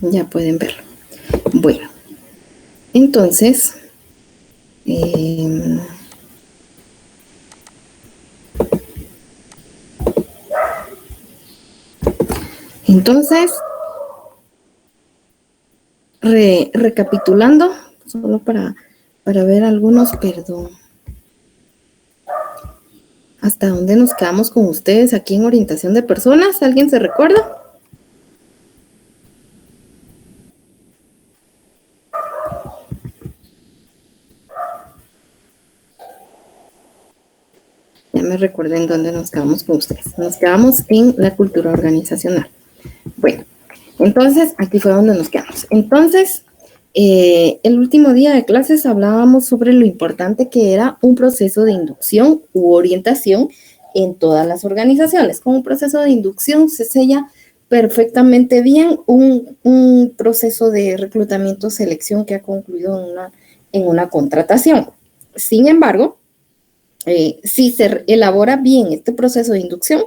Ya pueden verlo. Bueno, entonces, recapitulando, solo para ver algunos, perdón, hasta dónde nos quedamos con ustedes aquí en orientación de personas. ¿Alguien se recuerda? Ya me recuerden dónde nos quedamos con ustedes. Nos quedamos en la cultura organizacional. Bueno, entonces aquí fue donde nos quedamos. Entonces, el último día de clases hablábamos sobre lo importante que era un proceso de inducción u orientación en todas las organizaciones. Con un proceso de inducción se sella perfectamente bien un proceso de reclutamiento selección que ha concluido en una contratación. Sin embargo, si se elabora bien este proceso de inducción,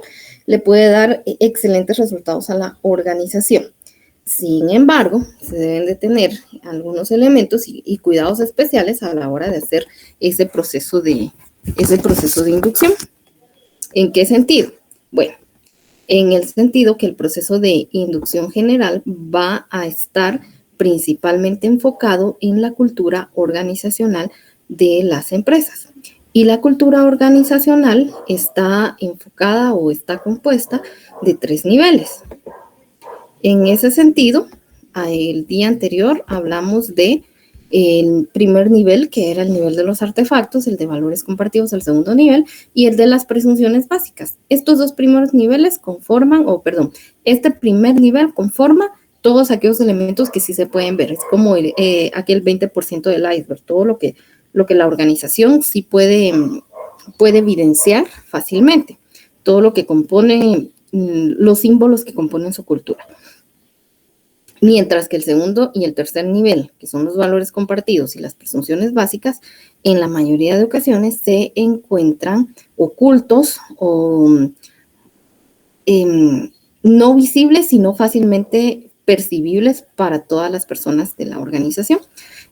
le puede dar excelentes resultados a la organización. Sin embargo, se deben de tener algunos elementos y cuidados especiales a la hora de hacer ese proceso de inducción. ¿En qué sentido? Bueno, en el sentido que el proceso de inducción general va a estar principalmente enfocado en la cultura organizacional de las empresas. Y la cultura organizacional está enfocada o está compuesta de 3 niveles. En ese sentido, el día anterior hablamos de el primer nivel, que era el nivel de los artefactos, el de valores compartidos, el segundo nivel, y el de las presunciones básicas. Estos dos primeros niveles conforman, este primer nivel conforma todos aquellos elementos que sí se pueden ver. Es como aquel 20% del iceberg, todo lo que la organización sí puede evidenciar fácilmente, todo lo que compone los símbolos que componen su cultura. Mientras que el segundo y el tercer nivel, que son los valores compartidos y las presunciones básicas, en la mayoría de ocasiones se encuentran ocultos o no visibles, sino fácilmente percibibles para todas las personas de la organización.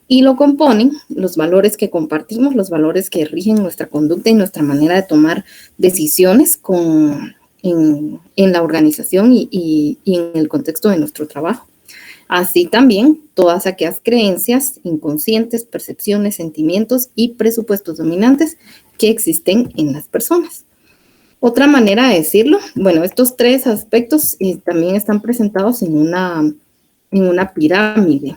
Y lo componen los valores que compartimos, los valores que rigen nuestra conducta y nuestra manera de tomar decisiones en la organización y en el contexto de nuestro trabajo. Así también todas aquellas creencias inconscientes, percepciones, sentimientos y presupuestos dominantes que existen en las personas. Otra manera de decirlo, bueno, estos 3 aspectos también están presentados en una pirámide.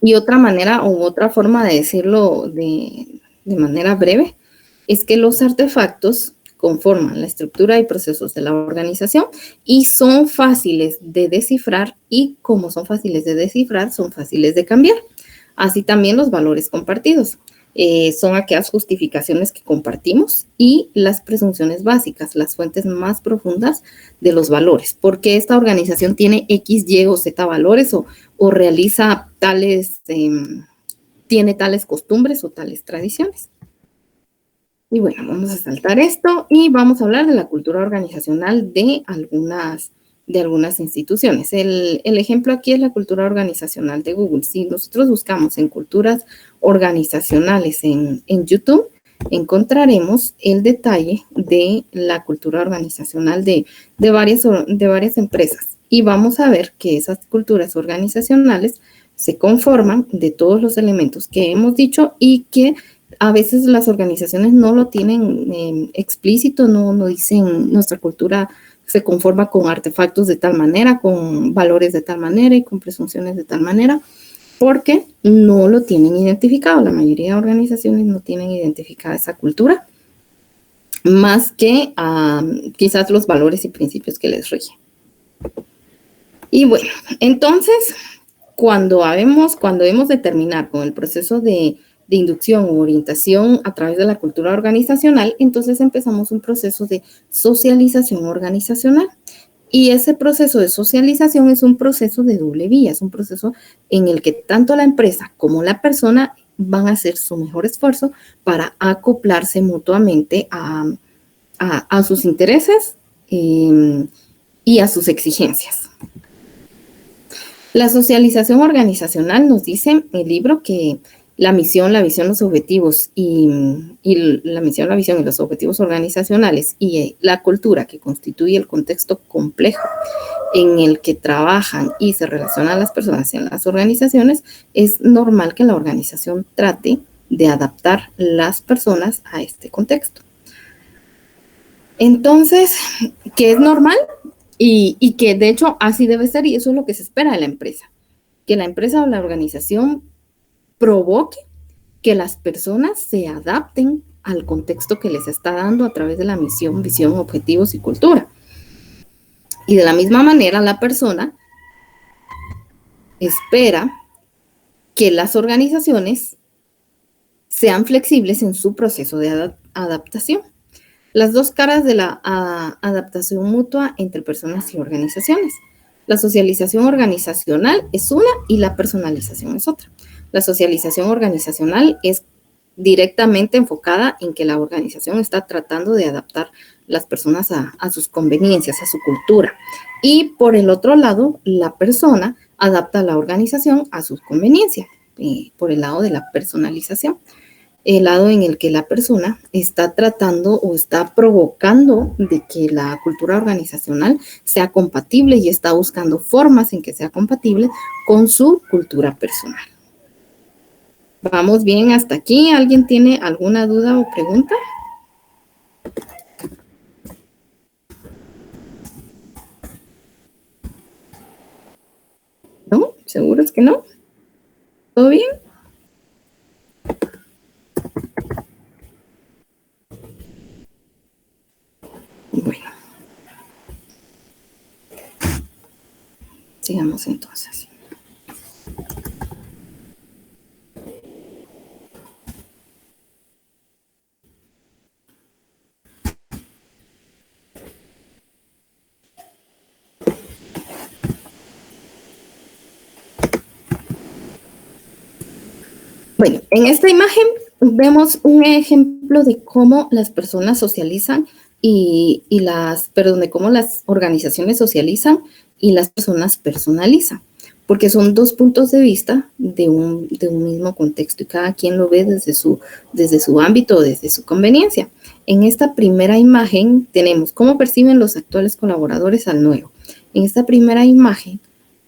Y otra manera u otra forma de decirlo de manera breve es que los artefactos conforman la estructura y procesos de la organización y son fáciles de descifrar, y como son fáciles de descifrar, son fáciles de cambiar. Así también los valores compartidos. Son aquellas justificaciones que compartimos, y las presunciones básicas, las fuentes más profundas de los valores. ¿Por qué esta organización tiene X, Y o Z valores o realiza tales, tiene tales costumbres o tales tradiciones? Y bueno, vamos a saltar esto y vamos a hablar de la cultura organizacional de algunas instituciones. El ejemplo aquí es la cultura organizacional de Google. Si nosotros buscamos en culturas organizacionales en YouTube, encontraremos el detalle de la cultura organizacional de varias empresas. Y vamos a ver que esas culturas organizacionales se conforman de todos los elementos que hemos dicho y que a veces las organizaciones no lo tienen explícito, no dicen nuestra cultura se conforma con artefactos de tal manera, con valores de tal manera y con presunciones de tal manera, porque no lo tienen identificado. La mayoría de organizaciones no tienen identificada esa cultura, más que quizás los valores y principios que les rigen. Y bueno, entonces, cuando debemos de terminar con el proceso de inducción o orientación a través de la cultura organizacional, entonces empezamos un proceso de socialización organizacional. Y ese proceso de socialización es un proceso de doble vía, es un proceso en el que tanto la empresa como la persona van a hacer su mejor esfuerzo para acoplarse mutuamente a sus intereses y a sus exigencias. La socialización organizacional nos dice el libro que la misión, la visión, los objetivos y la misión, la visión y los objetivos organizacionales y la cultura que constituye el contexto complejo en el que trabajan y se relacionan las personas en las organizaciones, es normal que la organización trate de adaptar las personas a este contexto. Entonces, ¿qué es normal? Y que de hecho así debe ser, y eso es lo que se espera de la empresa, que la empresa o la organización provoque que las personas se adapten al contexto que les está dando a través de la misión, visión, objetivos y cultura. Y de la misma manera, la persona espera que las organizaciones sean flexibles en su proceso de adaptación. Las dos caras de la adaptación mutua entre personas y organizaciones. La socialización organizacional es una y la personalización es otra. La socialización organizacional es directamente enfocada en que la organización está tratando de adaptar las personas a sus conveniencias, a su cultura. Y por el otro lado, la persona adapta a la organización a sus conveniencias, por el lado de la personalización. El lado en el que la persona está tratando o está provocando de que la cultura organizacional sea compatible y está buscando formas en que sea compatible con su cultura personal. ¿Vamos bien hasta aquí? ¿Alguien tiene alguna duda o pregunta? ¿No? ¿Seguros que no? ¿Todo bien? Bueno. Sigamos entonces. Bueno, en esta imagen vemos un ejemplo de cómo las personas socializan de cómo las organizaciones socializan y las personas personalizan, porque son dos puntos de vista de un mismo contexto y cada quien lo ve desde su ámbito, desde su conveniencia. En esta primera imagen tenemos cómo perciben los actuales colaboradores al nuevo. En esta primera imagen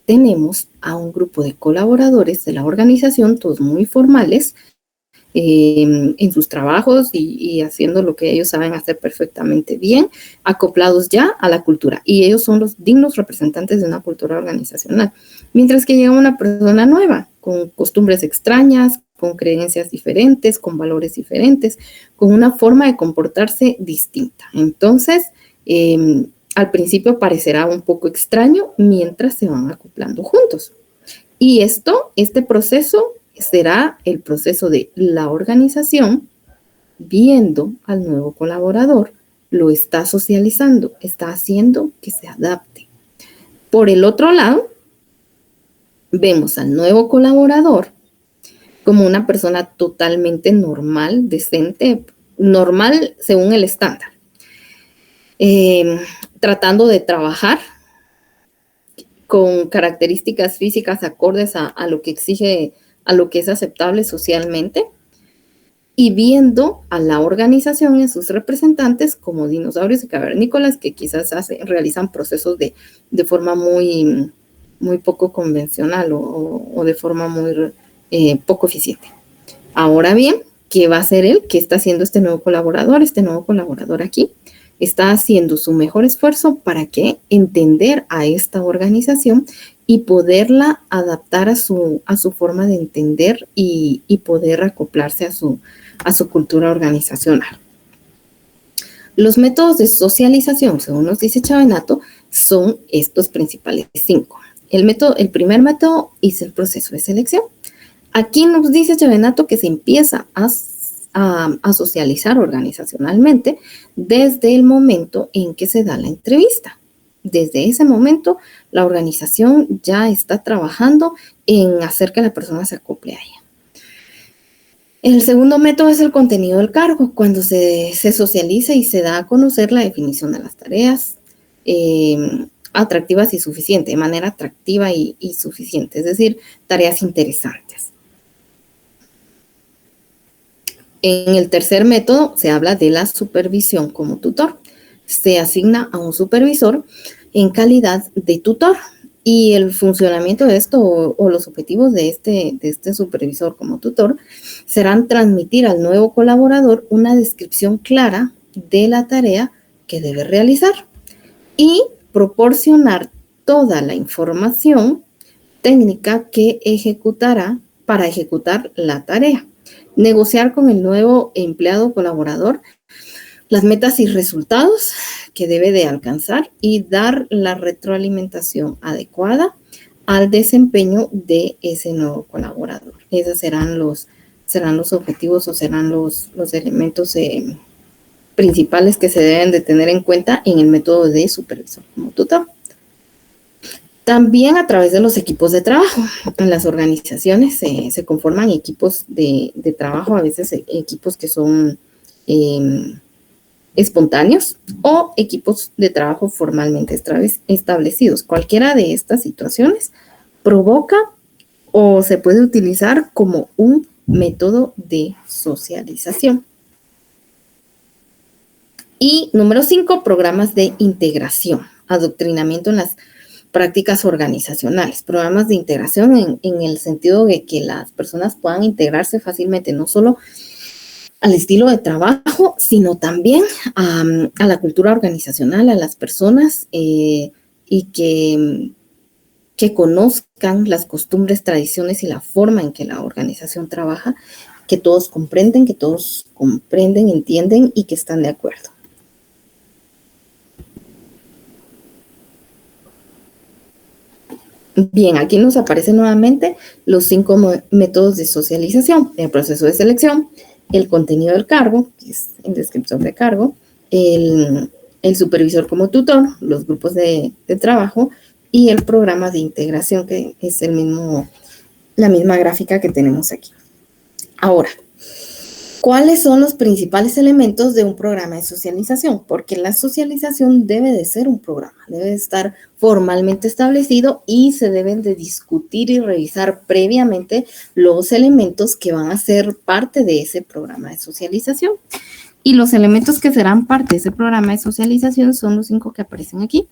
tenemos a un grupo de colaboradores de la organización, todos muy formales, en sus trabajos y haciendo lo que ellos saben hacer perfectamente bien, acoplados ya a la cultura. Y ellos son los dignos representantes de una cultura organizacional. Mientras que llega una persona nueva, con costumbres extrañas, con creencias diferentes, con valores diferentes, con una forma de comportarse distinta. Entonces, al principio parecerá un poco extraño mientras se van acoplando juntos. Y este proceso será el proceso de la organización viendo al nuevo colaborador, lo está socializando, está haciendo que se adapte. Por el otro lado, vemos al nuevo colaborador como una persona totalmente normal, decente, normal según el estándar. Tratando de trabajar con características físicas acordes a lo que exige, a lo que es aceptable socialmente, y viendo a la organización y a sus representantes como dinosaurios y cavernícolas que quizás realizan procesos de forma muy poco convencional o de forma muy poco eficiente. Ahora bien, ¿qué va a hacer él? ¿Qué está haciendo este nuevo colaborador? Este nuevo colaborador aquí está haciendo su mejor esfuerzo para entender a esta organización y poderla adaptar a su forma de entender y poder acoplarse a su cultura organizacional. Los métodos de socialización, según nos dice Chavenato, son estos principales 5. El primer método es el proceso de selección. Aquí nos dice Chavenato que se empieza a socializar organizacionalmente desde el momento en que se da la entrevista. Desde ese momento, la organización ya está trabajando en hacer que la persona se acople a ella. El segundo método es el contenido del cargo, cuando se socializa y se da a conocer la definición de las tareas, atractivas y suficientes, de manera atractiva y suficiente, es decir, tareas interesantes. En el tercer método se habla de la supervisión como tutor. Se asigna a un supervisor en calidad de tutor y el funcionamiento de esto o los objetivos de este supervisor como tutor serán transmitir al nuevo colaborador una descripción clara de la tarea que debe realizar y proporcionar toda la información técnica que ejecutará para ejecutar la tarea. Negociar con el nuevo empleado colaborador las metas y resultados que debe de alcanzar y dar la retroalimentación adecuada al desempeño de ese nuevo colaborador. Esos serán los objetivos o serán los elementos principales que se deben de tener en cuenta en el método de supervisor como tutor. También a través de los equipos de trabajo. En las organizaciones se conforman equipos de trabajo, a veces equipos que son espontáneos o equipos de trabajo formalmente establecidos. Cualquiera de estas situaciones provoca o se puede utilizar como un método de socialización. Y número 5, programas de integración, adoctrinamiento en las prácticas organizacionales, programas de integración en el sentido de que las personas puedan integrarse fácilmente, no solo al estilo de trabajo, sino también a la cultura organizacional, a las personas y que conozcan las costumbres, tradiciones y la forma en que la organización trabaja, que todos comprenden, entienden y que están de acuerdo. Bien, aquí nos aparecen nuevamente los 5 métodos de socialización: el proceso de selección, el contenido del cargo, que es el descriptor de cargo, el supervisor como tutor, los grupos de trabajo y el programa de integración, que es la misma gráfica que tenemos aquí. Ahora, ¿cuáles son los principales elementos de un programa de socialización? Porque la socialización debe de ser un programa, debe de estar formalmente establecido y se deben de discutir y revisar previamente los elementos que van a ser parte de ese programa de socialización. Y los elementos que serán parte de ese programa de socialización son los 5 que aparecen aquí,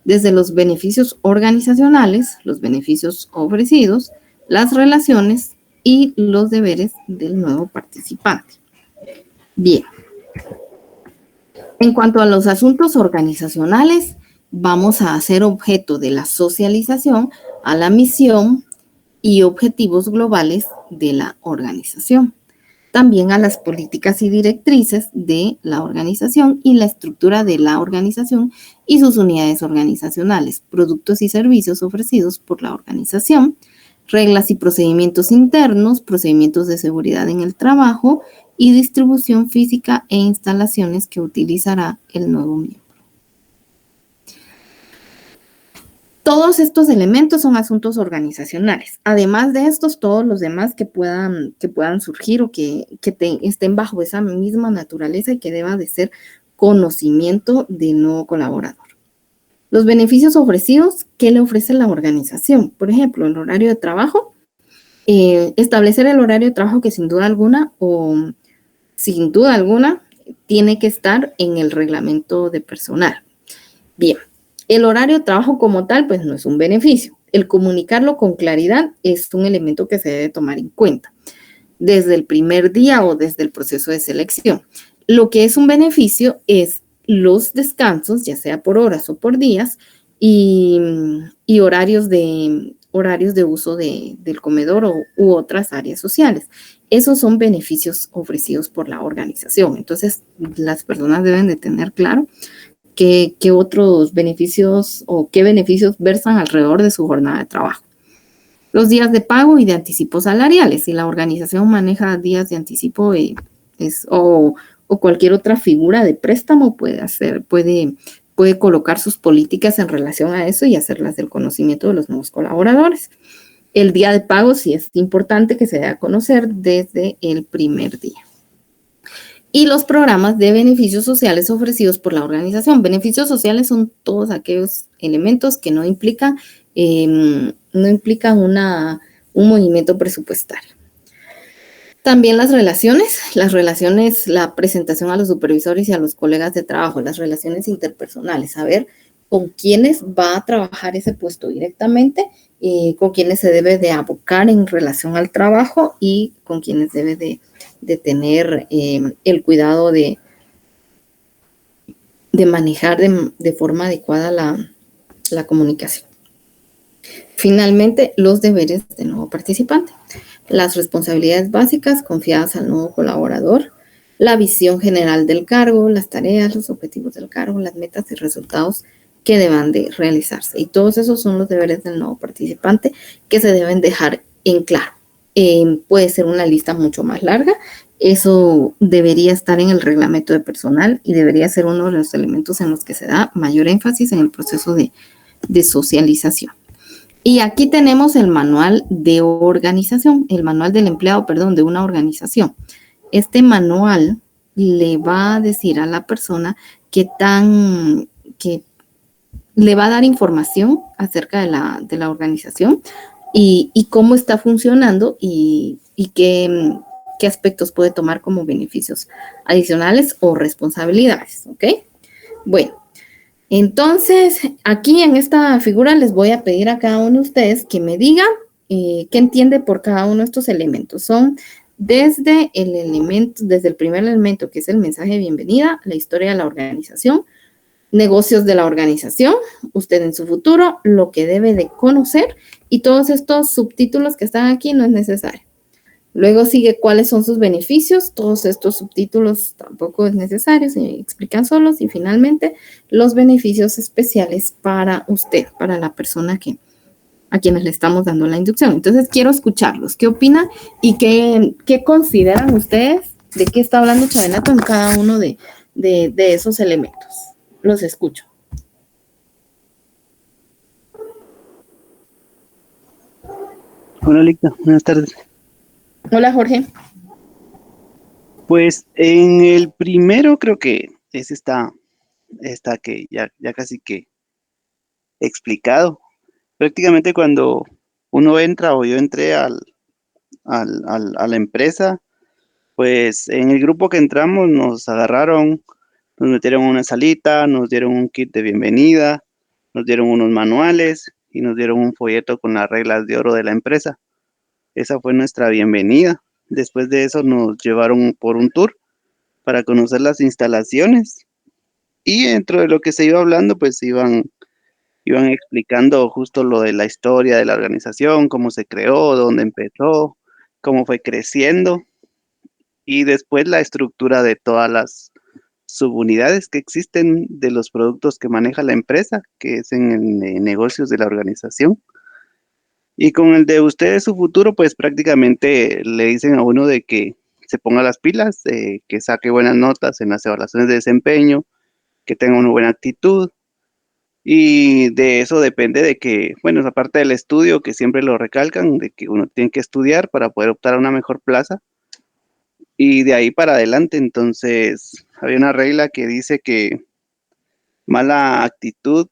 desde los beneficios organizacionales, los beneficios ofrecidos, las relaciones y los deberes del nuevo participante. Bien. En cuanto a los asuntos organizacionales, vamos a hacer objeto de la socialización a la misión y objetivos globales de la organización. También a las políticas y directrices de la organización y la estructura de la organización y sus unidades organizacionales, productos y servicios ofrecidos por la organización, reglas y procedimientos internos, procedimientos de seguridad en el trabajo y distribución física e instalaciones que utilizará el nuevo miembro. Todos estos elementos son asuntos organizacionales. Además de estos, todos los demás que puedan surgir o que estén bajo esa misma naturaleza y que deba de ser conocimiento del nuevo colaborador. Los beneficios ofrecidos, ¿qué le ofrece la organización? Por ejemplo, el horario de trabajo. Establecer el horario de trabajo que sin duda alguna tiene que estar en el reglamento de personal. Bien, el horario de trabajo como tal, pues no es un beneficio. El comunicarlo con claridad es un elemento que se debe tomar en cuenta desde el primer día o desde el proceso de selección. Lo que es un beneficio es los descansos, ya sea por horas o por días, y horarios de uso del comedor u otras áreas sociales. Esos son beneficios ofrecidos por la organización. Entonces, las personas deben de tener claro qué otros beneficios o qué beneficios versan alrededor de su jornada de trabajo. Los días de pago y de anticipo salariales. Si la organización maneja días de anticipo o cualquier otra figura de préstamo, puede colocar sus políticas en relación a eso y hacerlas del conocimiento de los nuevos colaboradores. El día de pago sí es importante que se dé a conocer desde el primer día. y los programas de beneficios sociales ofrecidos por la organización. Beneficios sociales son todos aquellos elementos que no implican un movimiento presupuestario. También las relaciones, la presentación a los supervisores y a los colegas de trabajo, las relaciones interpersonales, saber con quiénes va a trabajar ese puesto directamente, con quiénes se debe de abocar en relación al trabajo y con quiénes debe de tener el cuidado de manejar de forma adecuada la comunicación. Finalmente, los deberes del nuevo participante. Las responsabilidades básicas confiadas al nuevo colaborador, la visión general del cargo, las tareas, los objetivos del cargo, las metas y resultados que deban de realizarse. Y todos esos son los deberes del nuevo participante que se deben dejar en claro. Puede ser una lista mucho más larga. Eso debería estar en el reglamento de personal y debería ser uno de los elementos en los que se da mayor énfasis en el proceso de socialización. Y aquí tenemos el manual de organización, el manual del empleado, perdón, de una organización. Este manual le va a decir a la persona que le va a dar información acerca de la organización y cómo está funcionando y qué aspectos puede tomar como beneficios adicionales o responsabilidades, ¿ok? Bueno. Entonces, aquí en esta figura les voy a pedir a cada uno de ustedes que me diga qué entiende por cada uno de estos elementos. Son desde el primer elemento, que es el mensaje de bienvenida, la historia de la organización, negocios de la organización, usted en su futuro, lo que debe de conocer, y todos estos subtítulos que están aquí no es necesario. Luego sigue cuáles son sus beneficios. Todos estos subtítulos tampoco es necesario, se explican solos. Y finalmente, los beneficios especiales para usted, para la persona a quienes le estamos dando la inducción. Entonces, quiero escucharlos. ¿Qué opinan y qué consideran ustedes de qué está hablando Chavenato en cada uno de esos elementos? Los escucho. Hola, Licta. Buenas tardes. Hola, Jorge. Pues en el primero creo que es esta que ya casi que explicado. Prácticamente cuando uno entra o yo entré a la empresa, pues en el grupo que entramos nos agarraron, nos metieron en una salita, nos dieron un kit de bienvenida, nos dieron unos manuales y nos dieron un folleto con las reglas de oro de la empresa. Esa fue nuestra bienvenida. Después de eso nos llevaron por un tour para conocer las instalaciones y dentro de lo que se iba hablando, pues iban explicando justo lo de la historia de la organización, cómo se creó, dónde empezó, cómo fue creciendo y después la estructura de todas las subunidades que existen de los productos que maneja la empresa, que es en negocios de la organización. Y con el de ustedes su futuro, pues prácticamente le dicen a uno de que se ponga las pilas, que saque buenas notas en las evaluaciones de desempeño, que tenga una buena actitud. Y de eso depende de que, bueno, aparte del estudio, que siempre lo recalcan, de que uno tiene que estudiar para poder optar a una mejor plaza. Y de ahí para adelante, entonces, había una regla que dice que mala actitud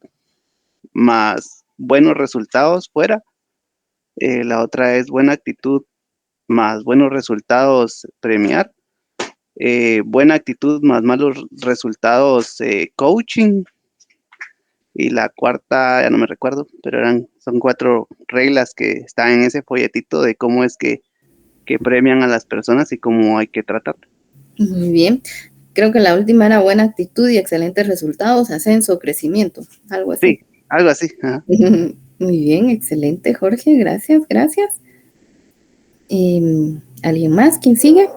más buenos resultados fuera. La otra es buena actitud más buenos resultados premiar. Buena actitud más malos resultados coaching. Y la cuarta, ya no me recuerdo, pero son 4 reglas que están en ese folletito de cómo es que premian a las personas y cómo hay que tratar. Muy bien. Creo que la última era buena actitud y excelentes resultados, ascenso, crecimiento, algo así. Sí, algo así. Ajá. Muy bien, excelente, Jorge. Gracias, gracias. ¿Alguien más? ¿Quién sigue?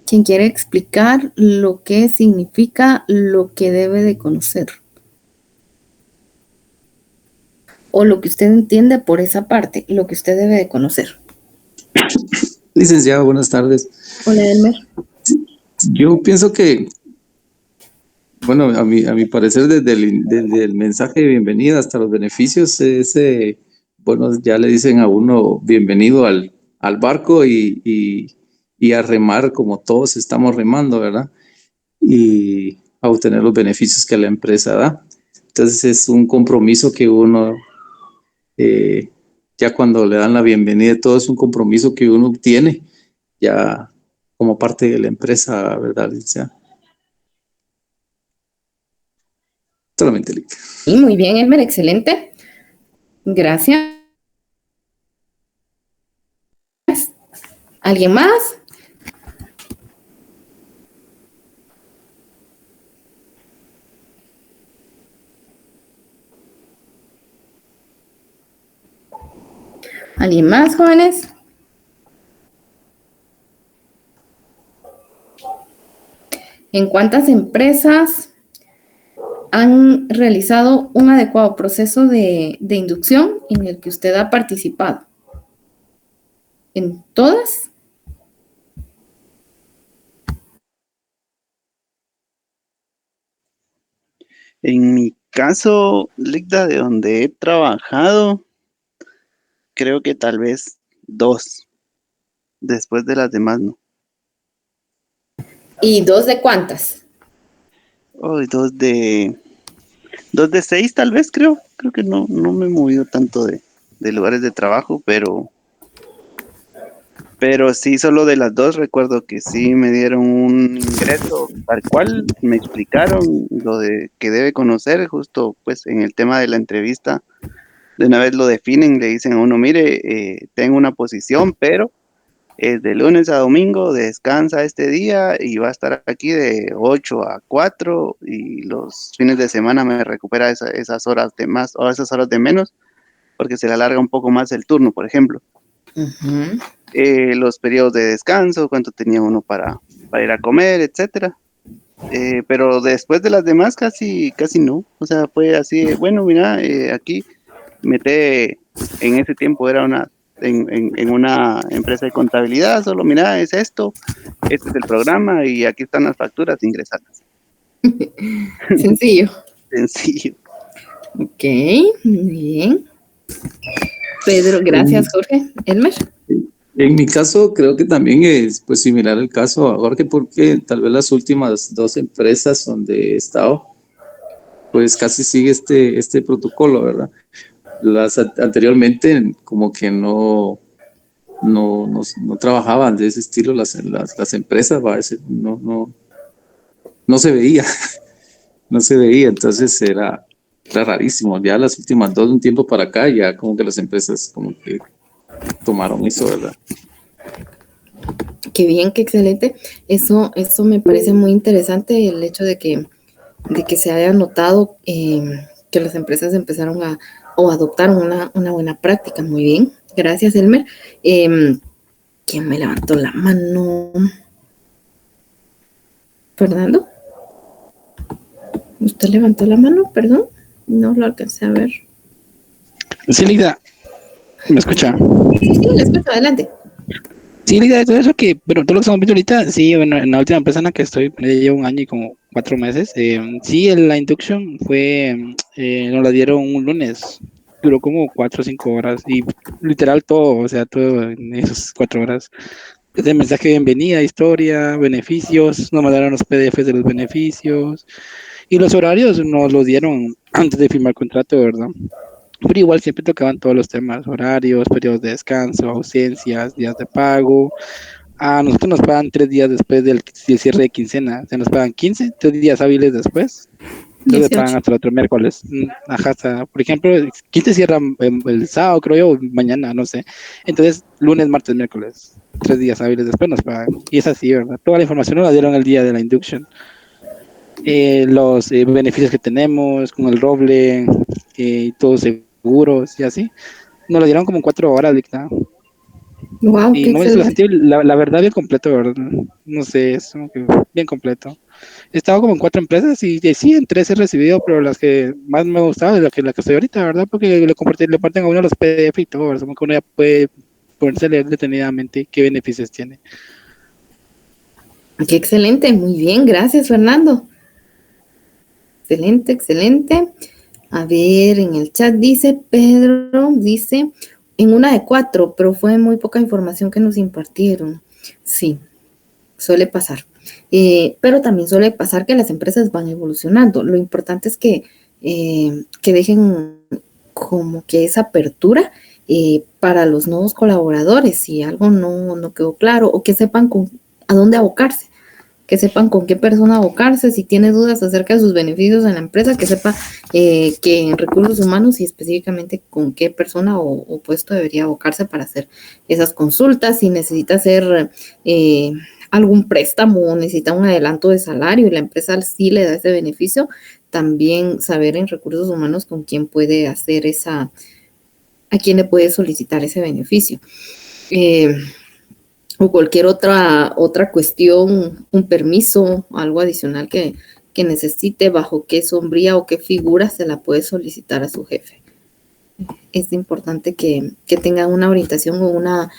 ¿Quién quiere explicar lo que significa lo que debe de conocer? O lo que usted entiende por esa parte, lo que usted debe de conocer. Licenciado, buenas tardes. Hola, Elmer. Yo pienso que Bueno, a mi parecer, desde el mensaje de bienvenida hasta los beneficios, bueno, ya le dicen a uno bienvenido al barco y a remar como todos estamos remando, ¿verdad? Y a obtener los beneficios que la empresa da. Entonces es un compromiso que uno, eh, ya cuando le dan la bienvenida, todo es un compromiso que uno tiene ya como parte de la empresa, ¿verdad? O sea, solamente Lick. Y muy bien, Elmer, excelente. Gracias. ¿Alguien más? ¿Alguien más, jóvenes? ¿En cuántas empresas han realizado un adecuado proceso de inducción en el que usted ha participado? ¿En todas? En mi caso, Ligda, de donde he trabajado, creo que tal vez 2, después de las demás, ¿no? ¿Y 2 de cuántas? Oh, 2 de 6 tal vez, creo. Creo que no me he movido tanto de lugares de trabajo, pero sí, solo de las 2 recuerdo que sí me dieron un ingreso tal cual, me explicaron lo de que debe conocer, justo pues en el tema de la entrevista, de una vez lo definen, le dicen a uno, mire, tengo una posición, pero es de lunes a domingo, descansa este día y va a estar aquí de 8 a 4 y los fines de semana me recupera esas horas de más o esas horas de menos porque se le alarga un poco más el turno, por ejemplo. Uh-huh. Los periodos de descanso, cuánto tenía uno para ir a comer, etcétera. Pero después de las demás casi no. O sea, fue así, bueno, mira, aquí mete, en ese tiempo era en una empresa de contabilidad, solo mira, es esto, este es el programa y aquí están las facturas ingresadas. Sencillo. Sencillo. Ok, muy bien. Pedro, gracias, Jorge. Elmer. En mi caso, creo que también es pues similar el caso a Jorge, porque tal vez las últimas 2 empresas donde he estado, pues casi sigue este protocolo, ¿verdad? Anteriormente como que no trabajaban de ese estilo las empresas, ¿va? No se veía, no se veía, entonces era rarísimo. Ya las últimas 2, un tiempo para acá, ya como que las empresas como que tomaron eso, ¿verdad? Qué bien, qué excelente. Eso me parece muy interesante, el hecho de que se haya notado que las empresas empezaron o adoptaron una buena práctica. Muy bien. Gracias, Elmer. ¿Quién me levantó la mano? ¿Fernando? ¿Usted levantó la mano? Perdón. No lo alcancé a ver. Sí, Lida, ¿me escucha? Sí, le escucho. Adelante. Sí, Lida, todo eso que, pero todo lo que estamos viendo ahorita, sí, bueno, en la última empresa en la que estoy, ya llevo 1 año y como 4 meses, sí, la induction fue, nos la dieron un lunes, duró como 4 o 5 horas y literal todo, o sea, todo en esas 4 horas. Desde el mensaje de bienvenida, historia, beneficios, nos mandaron los PDFs de los beneficios y los horarios nos los dieron antes de firmar el contrato, ¿verdad? Pero igual siempre tocaban todos los temas, horarios, periodos de descanso, ausencias, días de pago. A nosotros nos pagan 3 días después del cierre de quincena. Se nos pagan 15, 3 días hábiles después. Entonces le pagan 18. hasta el otro miércoles. Ajá, hasta, por ejemplo, el 15 cierra el sábado, creo yo, o mañana, no sé. Entonces, lunes, martes, miércoles. 3 días hábiles después nos pagan. Y es así, ¿verdad? Toda la información nos la dieron el día de la induction. Los beneficios que tenemos con el roble, todos seguros y así. Nos lo dieron como 4 horas, ¿verdad? Wow, Y qué no me lo excelente. sentí, la verdad, bien completo, ¿verdad? No sé, es como que bien completo. He estado como en 4 empresas y sí, en 3 he recibido, pero las que más me gustaban es la que estoy ahorita, ¿verdad? Porque le parten a uno los PDF y todo, ¿verdad? Como que uno ya puede ponerse a leer detenidamente qué beneficios tiene. Qué excelente. Muy bien. Gracias, Fernando. excelente, excelente. A ver, en el chat dice Pedro, dice, en una de 4, pero fue muy poca información que nos impartieron. Sí, suele pasar. Pero también suele pasar que las empresas van evolucionando. Lo importante es que dejen como que esa apertura para los nuevos colaboradores, si algo no quedó claro, o que sepan a dónde abocarse, que sepan con qué persona abocarse, si tiene dudas acerca de sus beneficios en la empresa, que sepa que en recursos humanos y específicamente con qué persona o puesto debería abocarse para hacer esas consultas, si necesita hacer algún préstamo o necesita un adelanto de salario y la empresa sí le da ese beneficio, también saber en recursos humanos con quién puede hacer a quién le puede solicitar ese beneficio. O cualquier otra cuestión, un permiso, algo adicional que necesite, bajo qué sombría o qué figura se la puede solicitar a su jefe. Es importante que tengan una orientación o una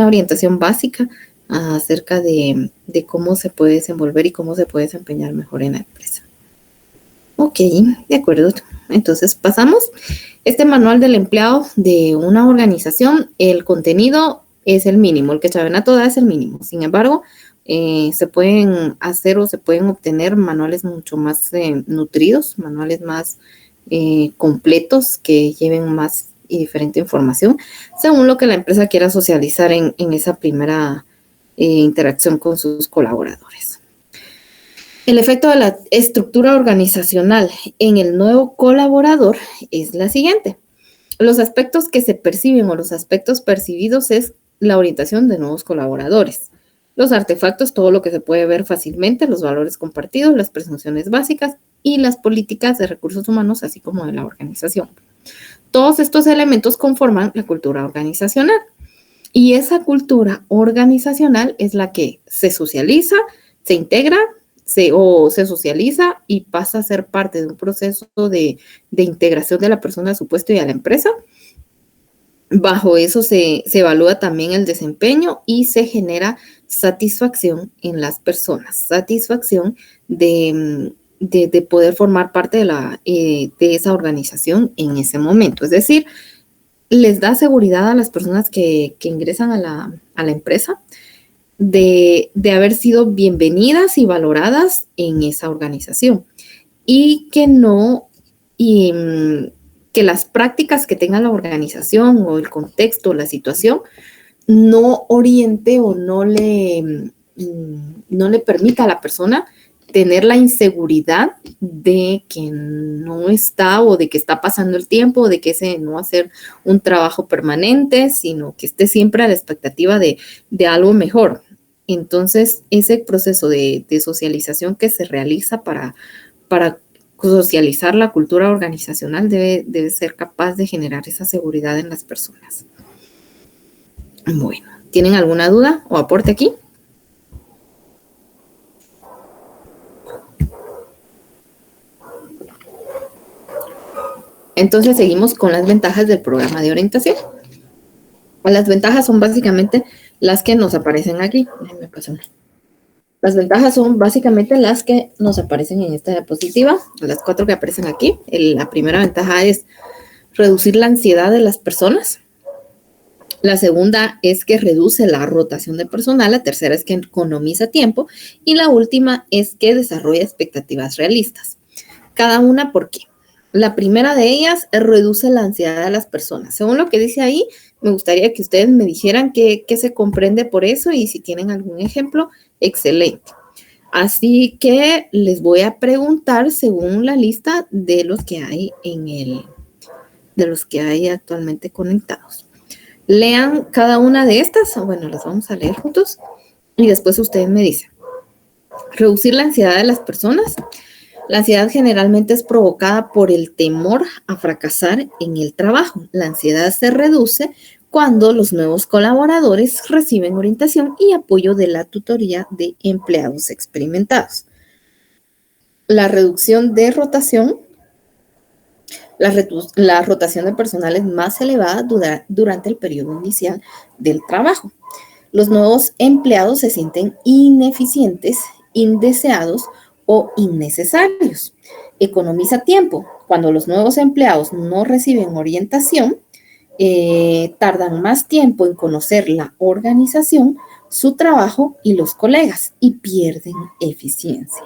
orientación básica acerca de cómo se puede desenvolver y cómo se puede desempeñar mejor en la empresa. Ok, de acuerdo. Entonces pasamos. Este manual del empleado de una organización, el contenido es el mínimo, el que Chavenato da es el mínimo. Sin embargo, se pueden hacer o se pueden obtener manuales mucho más nutridos, manuales más completos que lleven más y diferente información, según lo que la empresa quiera socializar en esa primera interacción con sus colaboradores. El efecto de la estructura organizacional en el nuevo colaborador es la siguiente. Los aspectos que se perciben o los aspectos percibidos es la orientación de nuevos colaboradores. Los artefactos, todo lo que se puede ver fácilmente, los valores compartidos, las presunciones básicas y las políticas de recursos humanos, así como de la organización. Todos estos elementos conforman la cultura organizacional. Y esa cultura organizacional es la que se socializa, se integra, se socializa y pasa a ser parte de un proceso de integración de la persona a su puesto y a la empresa. Bajo eso se evalúa también el desempeño y se genera satisfacción en las personas, satisfacción de poder formar parte de esa organización en ese momento. Es decir, les da seguridad a las personas que ingresan a la empresa de haber sido bienvenidas y valoradas en esa organización y que que las prácticas que tenga la organización o el contexto, la situación, no oriente o no le permita a la persona tener la inseguridad de que no está o de que está pasando el tiempo, o de que ese no va a ser un trabajo permanente, sino que esté siempre a la expectativa de algo mejor. Entonces, ese proceso de socialización que se realiza para socializar la cultura organizacional debe ser capaz de generar esa seguridad en las personas. Bueno, ¿tienen alguna duda o aporte aquí? Entonces seguimos con las ventajas del programa de orientación. Las ventajas son básicamente las que nos aparecen aquí. Las ventajas son básicamente las que nos aparecen en esta diapositiva, las 4 que aparecen aquí. La primera ventaja es reducir la ansiedad de las personas. La segunda es que reduce la rotación de personal. La tercera es que economiza tiempo. Y la última es que desarrolla expectativas realistas. Cada una, ¿por qué? La primera de ellas reduce la ansiedad de las personas. Según lo que dice ahí, me gustaría que ustedes me dijeran qué se comprende por eso y si tienen algún ejemplo, excelente. Así que les voy a preguntar según la lista de los que hay de los que hay actualmente conectados. Lean cada una de estas, bueno, las vamos a leer juntos y después ustedes me dicen. Reducir la ansiedad de las personas. La ansiedad generalmente es provocada por el temor a fracasar en el trabajo. La ansiedad se reduce cuando los nuevos colaboradores reciben orientación y apoyo de la tutoría de empleados experimentados. La reducción de rotación. La rotación de personal es más elevada durante el periodo inicial del trabajo. Los nuevos empleados se sienten ineficientes, indeseados o innecesarios. Economiza tiempo. Cuando los nuevos empleados no reciben orientación, tardan más tiempo en conocer la organización, su trabajo y los colegas y pierden eficiencia.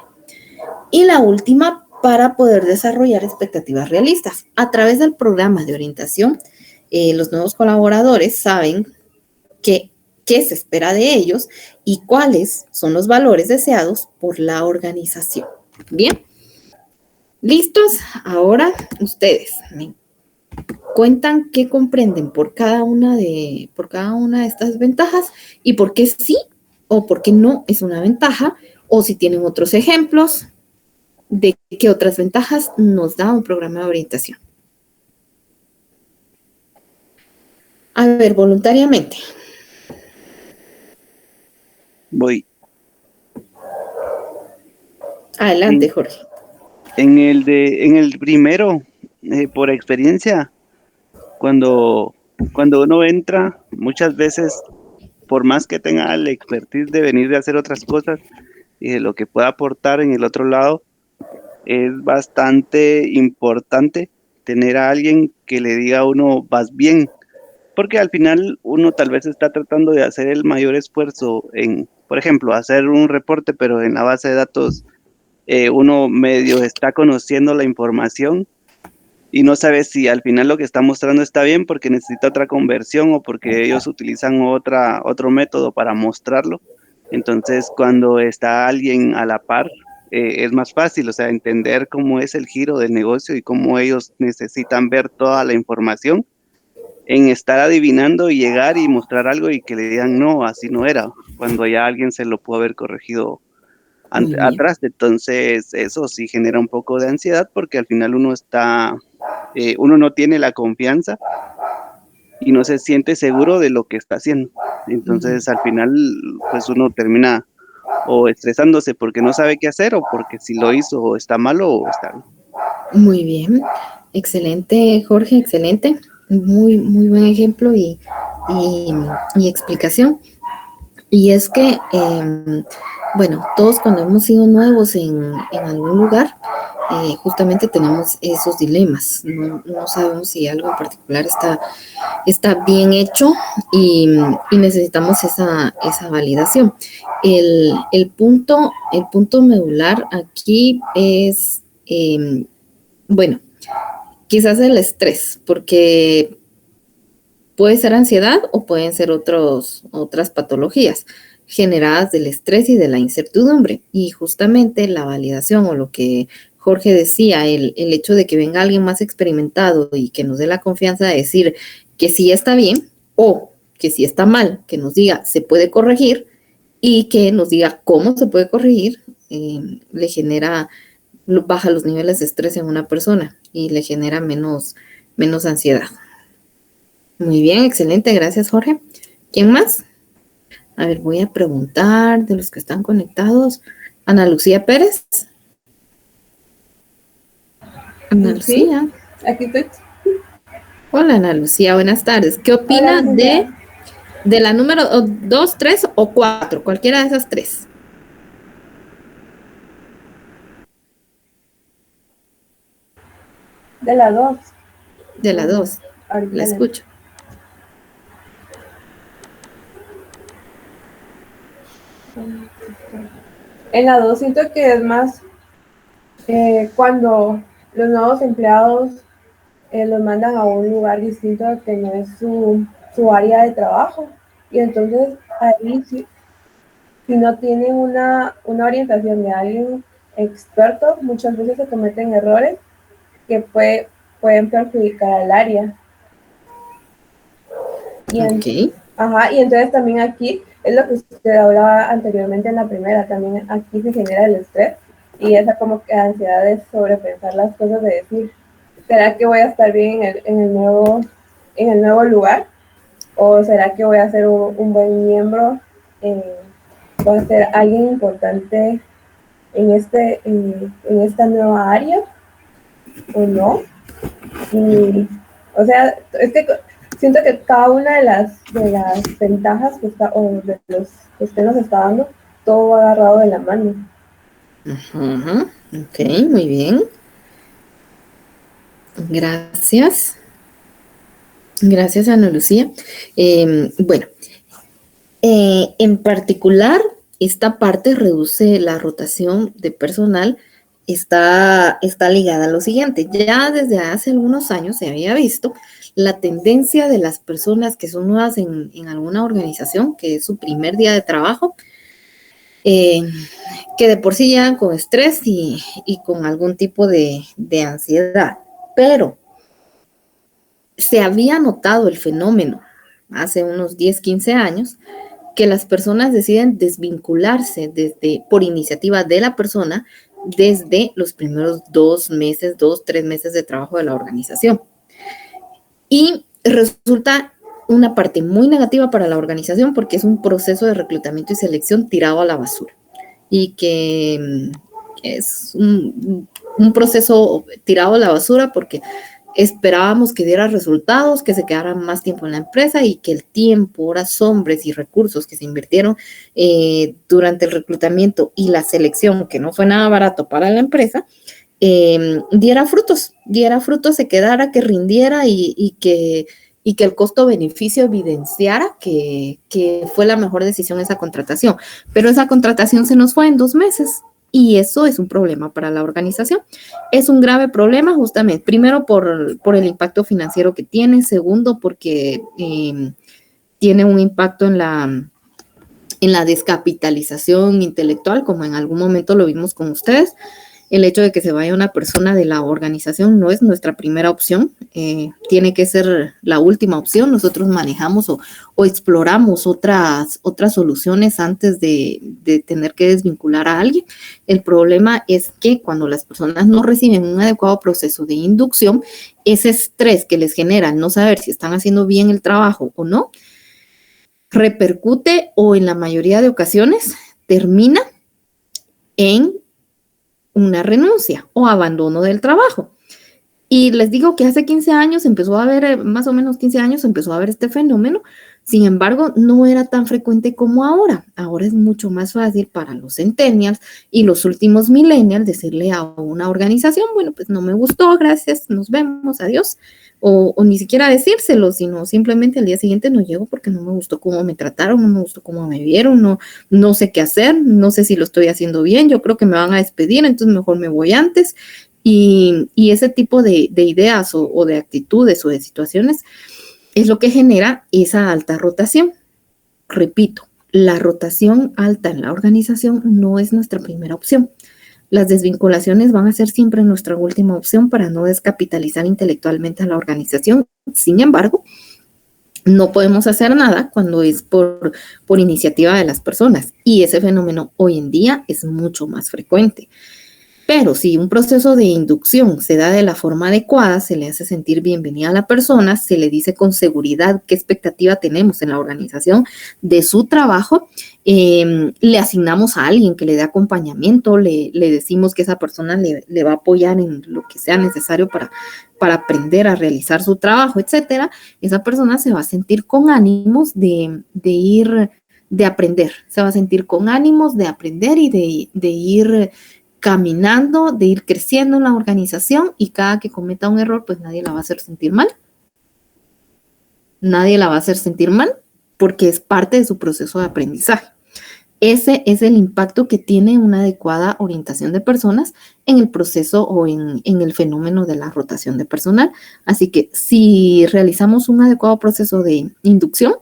Y la última, para poder desarrollar expectativas realistas. A través del programa de orientación, los nuevos colaboradores saben qué se espera de ellos y cuáles son los valores deseados por la organización. Bien, ¿listos? Ahora ustedes me cuentan qué comprenden por cada una de estas ventajas y por qué sí o por qué no es una ventaja, o si tienen otros ejemplos de qué otras ventajas nos da un programa de orientación. A ver, voluntariamente. Voy. Adelante, Jorge. En el primero, por experiencia, cuando uno entra, muchas veces, por más que tenga la expertise de venir de hacer otras cosas y de lo que pueda aportar en el otro lado, es bastante importante tener a alguien que le diga a uno, vas bien, porque al final uno tal vez está tratando de hacer el mayor esfuerzo en, por ejemplo, hacer un reporte, pero en la base de datos uno medio está conociendo la información y no sabe si al final lo que está mostrando está bien porque necesita otra conversión o porque ellos utilizan otro método para mostrarlo. Entonces, cuando está alguien a la par, es más fácil, o sea, entender cómo es el giro del negocio y cómo ellos necesitan ver toda la información en estar adivinando y llegar y mostrar algo y que le digan, no, así no era, cuando ya alguien se lo pudo haber corregido atrás. Entonces, eso sí genera un poco de ansiedad porque al final uno no tiene la confianza y no se siente seguro de lo que está haciendo. Entonces, al final, pues uno termina o estresándose porque no sabe qué hacer o porque si lo hizo está malo o está bien. Muy bien, excelente, Jorge, excelente. Muy, muy buen ejemplo y explicación. Y es que, bueno, todos cuando hemos sido nuevos en algún lugar, justamente tenemos esos dilemas. No sabemos si algo en particular está bien hecho y necesitamos esa validación. El punto medular aquí es, bueno, quizás el estrés, porque puede ser ansiedad o pueden ser otras patologías generadas del estrés y de la incertidumbre. Y justamente la validación o lo que Jorge decía, el hecho de que venga alguien más experimentado y que nos dé la confianza de decir que sí está bien o que sí está mal, que nos diga se puede corregir y que nos diga cómo se puede corregir, le genera, baja los niveles de estrés en una persona y le genera menos ansiedad. Muy bien, excelente, gracias Jorge. ¿Quién más? A ver, voy a preguntar de los que están conectados. Ana Lucía Pérez. Ana Lucía. Sí, aquí estoy. Hola Ana Lucía, buenas tardes. ¿Qué opina de la número 2, 3 o 4? Cualquiera de esas tres. De la 2. De la 2. La escucho. En la 2 siento que es más cuando los nuevos empleados los mandan a un lugar distinto a que no es su área de trabajo. Y entonces ahí si no tienen una orientación de alguien experto, muchas veces se cometen errores que pueden perjudicar al área. Y entonces también aquí es lo que usted hablaba anteriormente en la primera, también aquí se genera el estrés y esa como que ansiedad de sobrepensar las cosas, de decir, ¿será que voy a estar bien en el nuevo lugar? ¿O será que voy a ser un buen miembro? ¿Voy a ser alguien importante en esta nueva área o no? Y, o sea, es que siento que cada una de las ventajas o de los que usted nos está dando, todo va agarrado de la mano. Ajá. Ok, muy bien. Gracias. Gracias, Ana Lucía. Bueno, en particular, esta parte reduce la rotación de personal, está ligada a lo siguiente. Ya desde hace algunos años se había visto la tendencia de las personas que son nuevas en alguna organización, que es su primer día de trabajo, que de por sí llegan con estrés y con algún tipo de ansiedad. Pero se había notado el fenómeno hace unos 10, 15 años, que las personas deciden desvincularse por iniciativa de la persona desde los primeros 2 meses, 3 meses de trabajo de la organización. Y resulta una parte muy negativa para la organización porque es un proceso de reclutamiento y selección tirado a la basura y que es un proceso tirado a la basura porque esperábamos que diera resultados, que se quedara más tiempo en la empresa y que el tiempo, horas, hombres y recursos que se invirtieron durante el reclutamiento y la selección, que no fue nada barato para la empresa, diera frutos, se quedara, que rindiera y que el costo-beneficio evidenciara que fue la mejor decisión esa contratación. Pero esa contratación se nos fue en 2 meses. Y eso es un problema para la organización. Es un grave problema justamente, primero por el impacto financiero que tiene, segundo porque tiene un impacto en la descapitalización intelectual, como en algún momento lo vimos con ustedes. El hecho de que se vaya una persona de la organización no es nuestra primera opción, tiene que ser la última opción. Nosotros manejamos o exploramos otras soluciones antes de tener que desvincular a alguien. El problema es que cuando las personas no reciben un adecuado proceso de inducción, ese estrés que les genera no saber si están haciendo bien el trabajo o no, repercute o en la mayoría de ocasiones termina en una renuncia o abandono del trabajo. Y les digo que hace 15 años empezó a haber, más o menos 15 años empezó a haber este fenómeno. Sin embargo, no era tan frecuente como ahora. Ahora es mucho más fácil para los centennials y los últimos millennials decirle a una organización, bueno, pues no me gustó, gracias, nos vemos, adiós. O ni siquiera decírselo, sino simplemente al día siguiente no llego porque no me gustó cómo me trataron, no me gustó cómo me vieron, no sé qué hacer, no sé si lo estoy haciendo bien, yo creo que me van a despedir, entonces mejor me voy antes. Y ese tipo de ideas o de actitudes o de situaciones es lo que genera esa alta rotación. Repito, la rotación alta en la organización no es nuestra primera opción. Las desvinculaciones van a ser siempre nuestra última opción para no descapitalizar intelectualmente a la organización. Sin embargo, no podemos hacer nada cuando es por iniciativa de las personas. Y ese fenómeno hoy en día es mucho más frecuente. Pero si un proceso de inducción se da de la forma adecuada, se le hace sentir bienvenida a la persona, se le dice con seguridad qué expectativa tenemos en la organización de su trabajo, le asignamos a alguien que le dé acompañamiento, le decimos que esa persona le va a apoyar en lo que sea necesario para aprender a realizar su trabajo, etcétera. Esa persona se va a sentir con ánimos de aprender, se va a sentir con ánimos de aprender y de ir caminando, de ir creciendo en la organización, y cada que cometa un error, pues nadie la va a hacer sentir mal. Nadie la va a hacer sentir mal porque es parte de su proceso de aprendizaje. Ese es el impacto que tiene una adecuada orientación de personas en el proceso o en el fenómeno de la rotación de personal. Así que si realizamos un adecuado proceso de inducción,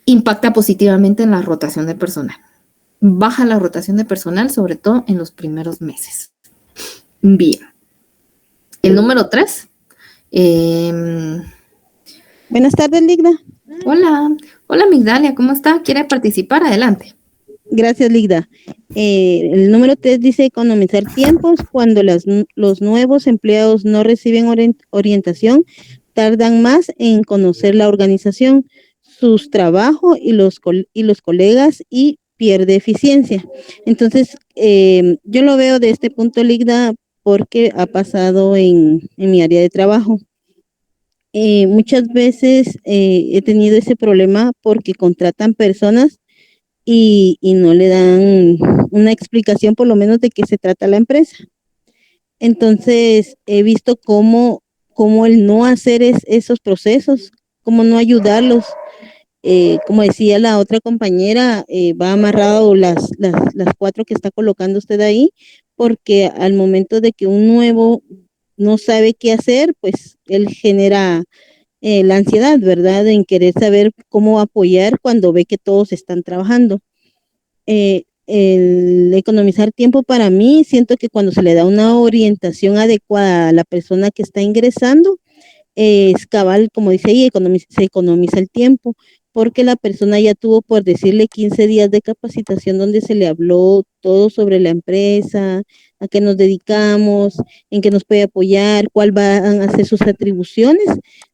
impacta positivamente en la rotación de personal. Baja la rotación de personal, sobre todo en los primeros meses. Bien. El número 3. Buenas tardes, Ligda. Hola Migdalia, ¿cómo está? ¿Quiere participar? Adelante. Gracias, Ligda. El número 3 dice economizar tiempos. Cuando los nuevos empleados no reciben orientación, tardan más en conocer la organización, sus trabajos y los colegas, y pierde eficiencia. Entonces, yo lo veo de este punto, Ligda, porque ha pasado en mi área de trabajo. Muchas veces he tenido ese problema porque contratan personas y no le dan una explicación por lo menos de qué se trata la empresa. Entonces, he visto cómo el no hacer esos procesos, cómo no ayudarlos, como decía la otra compañera, va amarrado las 4 que está colocando usted ahí, porque al momento de que un nuevo no sabe qué hacer, pues él genera la ansiedad, ¿verdad? En querer saber cómo apoyar cuando ve que todos están trabajando. El economizar tiempo para mí, siento que cuando se le da una orientación adecuada a la persona que está ingresando, es cabal, como dice ahí, se economiza el tiempo, porque la persona ya tuvo, por decirle, 15 días de capacitación donde se le habló todo sobre la empresa, a qué nos dedicamos, en qué nos puede apoyar, cuál van a ser sus atribuciones.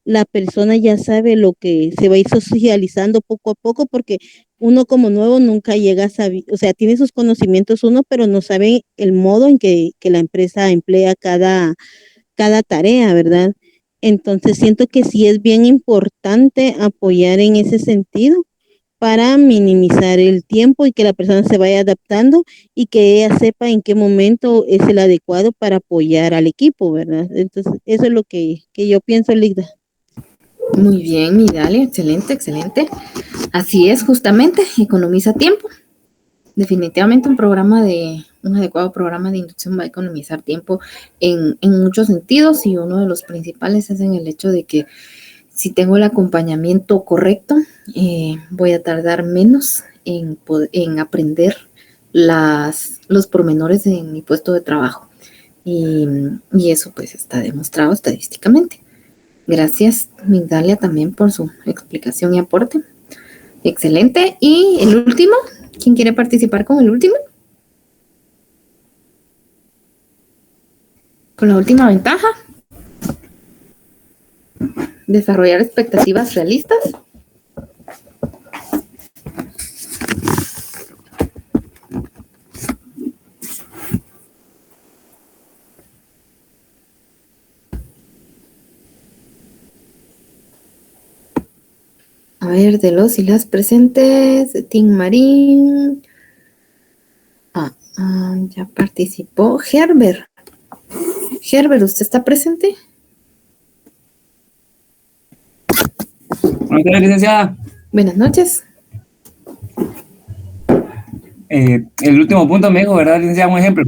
La persona ya sabe lo que se va a ir socializando poco a poco, porque uno como nuevo nunca llega a saber, o sea, tiene sus conocimientos uno, pero no sabe el modo en que la empresa emplea cada tarea, ¿verdad? Entonces siento que sí es bien importante apoyar en ese sentido para minimizar el tiempo y que la persona se vaya adaptando y que ella sepa en qué momento es el adecuado para apoyar al equipo, ¿verdad? Entonces eso es lo que yo pienso, Ligda. Muy bien, Idalia, excelente, excelente. Así es, justamente, economiza tiempo. Definitivamente un adecuado programa de inducción va a economizar tiempo en muchos sentidos, y uno de los principales es en el hecho de que si tengo el acompañamiento correcto, voy a tardar menos en aprender los pormenores en mi puesto de trabajo. Y eso pues está demostrado estadísticamente. Gracias, Migdalia, también por su explicación y aporte. Excelente. Y el último, ¿quién quiere participar con el último? Con la última ventaja. Desarrollar expectativas realistas. A ver, de los y las presentes, Tim Marín. Ya participó. Herbert, ¿usted está presente? Buenas tardes, licenciada. Buenas noches. El último punto me dijo, ¿verdad, licenciada? Un ejemplo.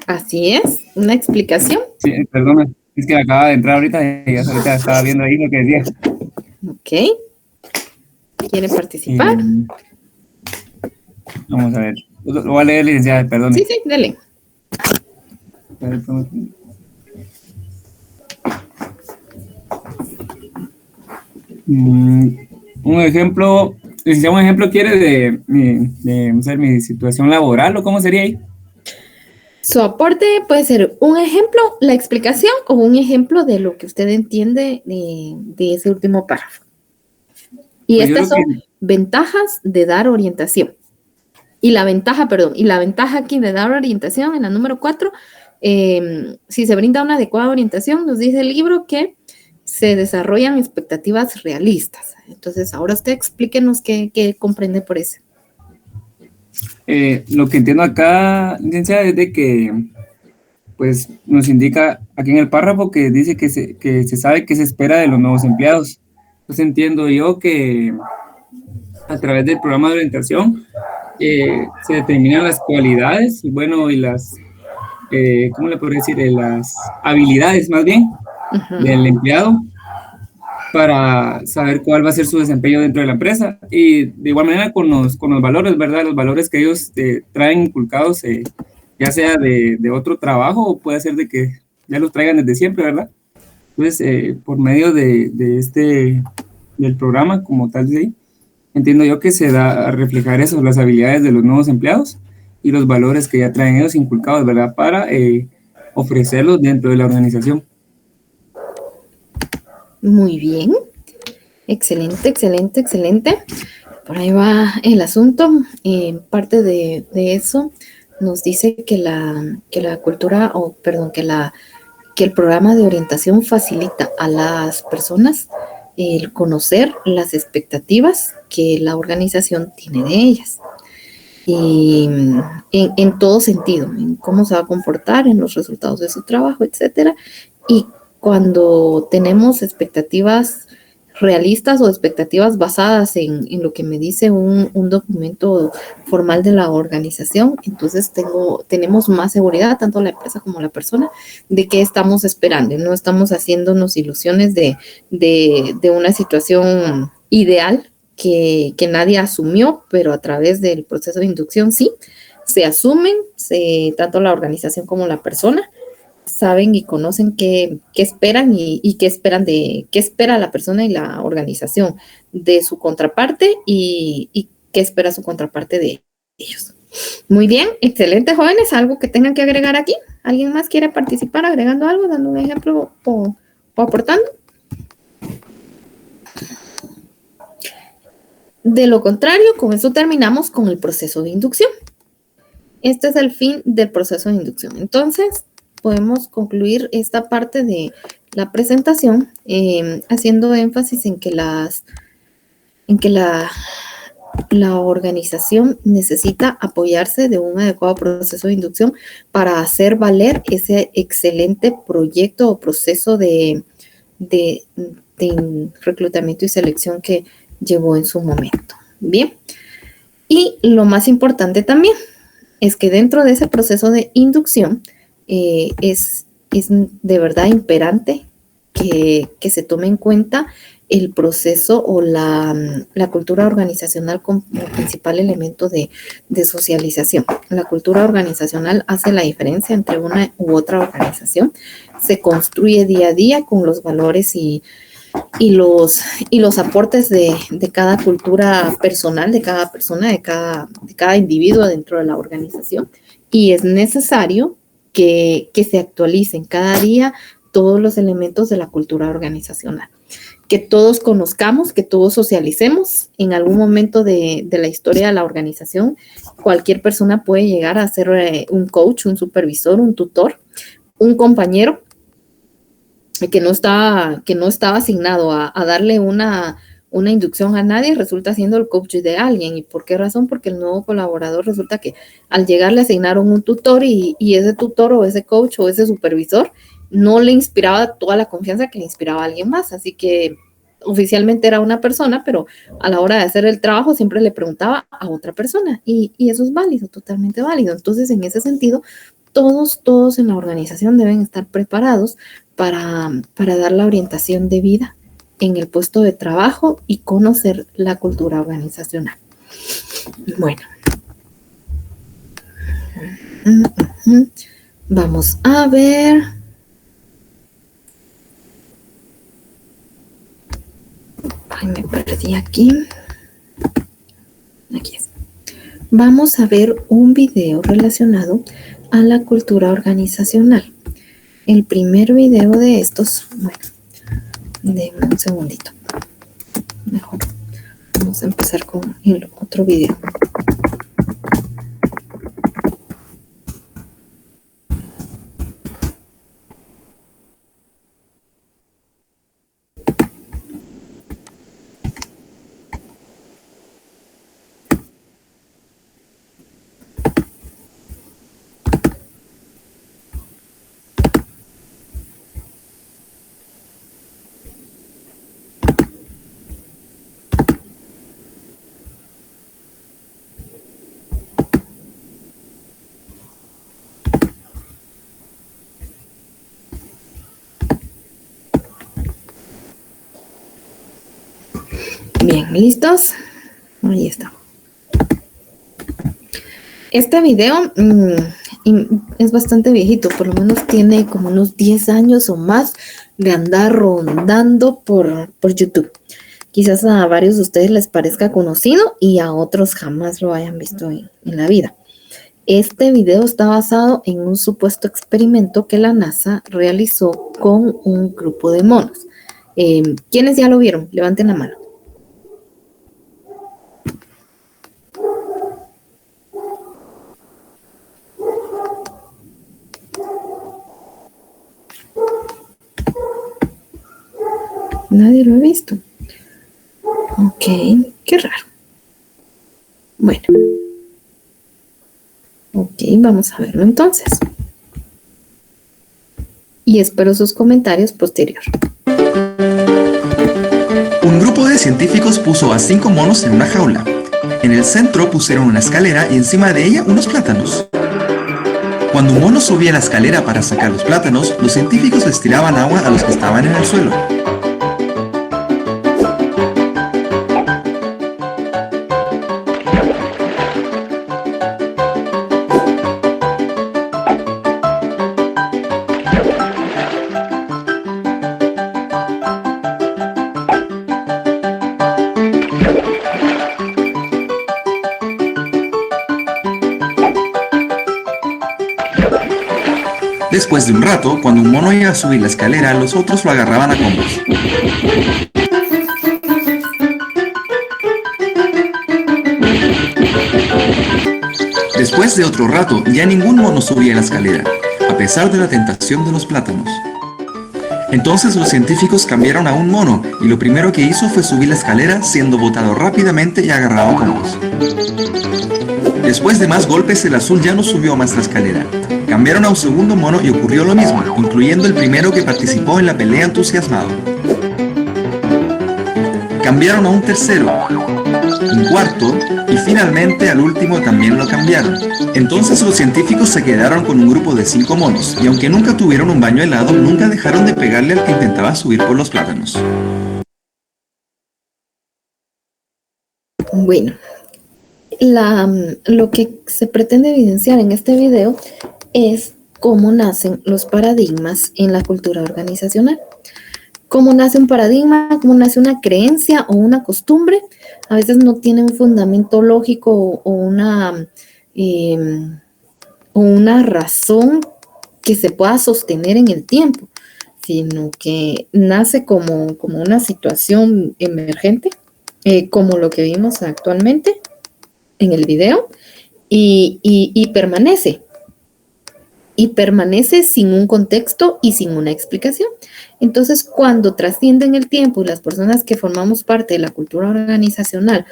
Así es, una explicación. Sí, perdón, es que acaba de entrar ahorita y ya ahorita estaba viendo ahí lo que decía. Ok. ¿Quiere participar? Vamos a ver. Lo voy a leer, licenciada, perdón. Sí, dale. Un ejemplo, licenciada, un ejemplo quiere de mi situación laboral, o cómo sería ahí. Su aporte puede ser un ejemplo, la explicación, o un ejemplo de lo que usted entiende de ese último párrafo. Y Pues estas son ventajas de dar orientación. Y la ventaja aquí de dar orientación en la número 4, si se brinda una adecuada orientación, nos dice el libro que se desarrollan expectativas realistas. Entonces, ahora usted explíquenos qué comprende por eso. Lo que entiendo acá, licenciada, es de que pues nos indica aquí en el párrafo que dice que se sabe qué se espera de los nuevos empleados. Pues entiendo yo que a través del programa de orientación se determinan las cualidades y bueno, y las, ¿cómo le podría decir? Las habilidades más bien del empleado para saber cuál va a ser su desempeño dentro de la empresa, y de igual manera con los valores, ¿verdad? Los valores que ellos traen inculcados, ya sea de otro trabajo o puede ser de que ya los traigan desde siempre, ¿verdad? Entonces, por medio del programa como tal de ahí, entiendo yo que se da a reflejar eso, las habilidades de los nuevos empleados y los valores que ya traen ellos inculcados, ¿verdad? Para ofrecerlos dentro de la organización. Muy bien. Excelente, excelente, excelente. Por ahí va el asunto. Parte de eso nos dice que la cultura, que el programa de orientación facilita a las personas el conocer las expectativas que la organización tiene de ellas. y en todo sentido, en cómo se va a comportar, en los resultados de su trabajo, etcétera. Y cuando tenemos expectativas realistas o expectativas basadas en lo que me dice un documento formal de la organización, entonces tenemos más seguridad, tanto la empresa como la persona, de qué estamos esperando. No estamos haciéndonos ilusiones de una situación ideal que nadie asumió, pero a través del proceso de inducción sí, se asumen, tanto la organización como la persona saben y conocen qué esperan y qué espera la persona y la organización de su contraparte y qué espera su contraparte de ellos. Muy bien, excelente, jóvenes. ¿Algo que tengan que agregar aquí? ¿Alguien más quiere participar agregando algo, dando un ejemplo o aportando? De lo contrario, con eso terminamos con el proceso de inducción. Este es el fin del proceso de inducción. Entonces, podemos concluir esta parte de la presentación haciendo énfasis en que la organización necesita apoyarse de un adecuado proceso de inducción para hacer valer ese excelente proyecto o proceso de reclutamiento y selección que llevó en su momento. Bien. Y lo más importante también es que dentro de ese proceso de inducción es de verdad imperante que se tome en cuenta el proceso o la cultura organizacional como principal elemento de socialización. La cultura organizacional hace la diferencia entre una u otra organización. Se construye día a día con los valores y los aportes de cada cultura personal, de cada persona, de cada individuo dentro de la organización. Y es necesario que se actualicen cada día todos los elementos de la cultura organizacional. Que todos conozcamos, que todos socialicemos. En algún momento de la historia de la organización, cualquier persona puede llegar a ser un coach, un supervisor, un tutor, un compañero que no estaba asignado a darle una inducción a nadie, resulta siendo el coach de alguien. ¿Y por qué razón? Porque el nuevo colaborador resulta que al llegar le asignaron un tutor y ese tutor o ese coach o ese supervisor no le inspiraba toda la confianza que le inspiraba a alguien más. Así que oficialmente era una persona, pero a la hora de hacer el trabajo siempre le preguntaba a otra persona. Y eso es válido, totalmente válido. Entonces, en ese sentido, todos en la organización deben estar preparados para dar la orientación de vida en el puesto de trabajo y conocer la cultura organizacional. Bueno. Vamos a ver. Ay, me perdí aquí. Aquí es. Vamos a ver un video relacionado a la cultura organizacional. El primer video de estos, bueno, denme un segundito. Mejor vamos a empezar con el otro video. Bien, ¿listos? Ahí está. Este video es bastante viejito, por lo menos tiene como unos 10 años o más de andar rondando por YouTube. Quizás a varios de ustedes les parezca conocido y a otros jamás lo hayan visto en la vida. Este video está basado en un supuesto experimento que la NASA realizó con un grupo de monos. ¿Quiénes ya lo vieron? Levanten la mano. Nadie lo ha visto. Ok, qué raro. Bueno, Ok, vamos a verlo entonces. Y espero sus comentarios posteriores. Un grupo de científicos puso a 5 monos en una jaula. En el centro pusieron una escalera y encima de ella unos plátanos. Cuando un mono subía la escalera para sacar los plátanos, los científicos les tiraban agua a los que estaban en el suelo. Después de un rato, cuando un mono iba a subir la escalera, los otros lo agarraban a combos. Después de otro rato, ya ningún mono subía la escalera, a pesar de la tentación de los plátanos. Entonces los científicos cambiaron a un mono, y lo primero que hizo fue subir la escalera, siendo botado rápidamente y agarrado a combos. Después de más golpes, el azul ya no subió más la escalera. Cambiaron a un segundo mono y ocurrió lo mismo, incluyendo el primero que participó en la pelea entusiasmado. Cambiaron a un tercero, un cuarto, y finalmente al último también lo cambiaron. Entonces los científicos se quedaron con un grupo de 5 monos, y aunque nunca tuvieron un baño helado, nunca dejaron de pegarle al que intentaba subir por los plátanos. Bueno, lo que se pretende evidenciar en este video es cómo nacen los paradigmas en la cultura organizacional. Cómo nace un paradigma, cómo nace una creencia o una costumbre. A veces no tiene un fundamento lógico o una razón que se pueda sostener en el tiempo, sino que nace como una situación emergente, como lo que vimos actualmente en el video, y permanece. Y permanece sin un contexto y sin una explicación. Entonces, cuando trasciende en el tiempo y las personas que formamos parte de la cultura organizacional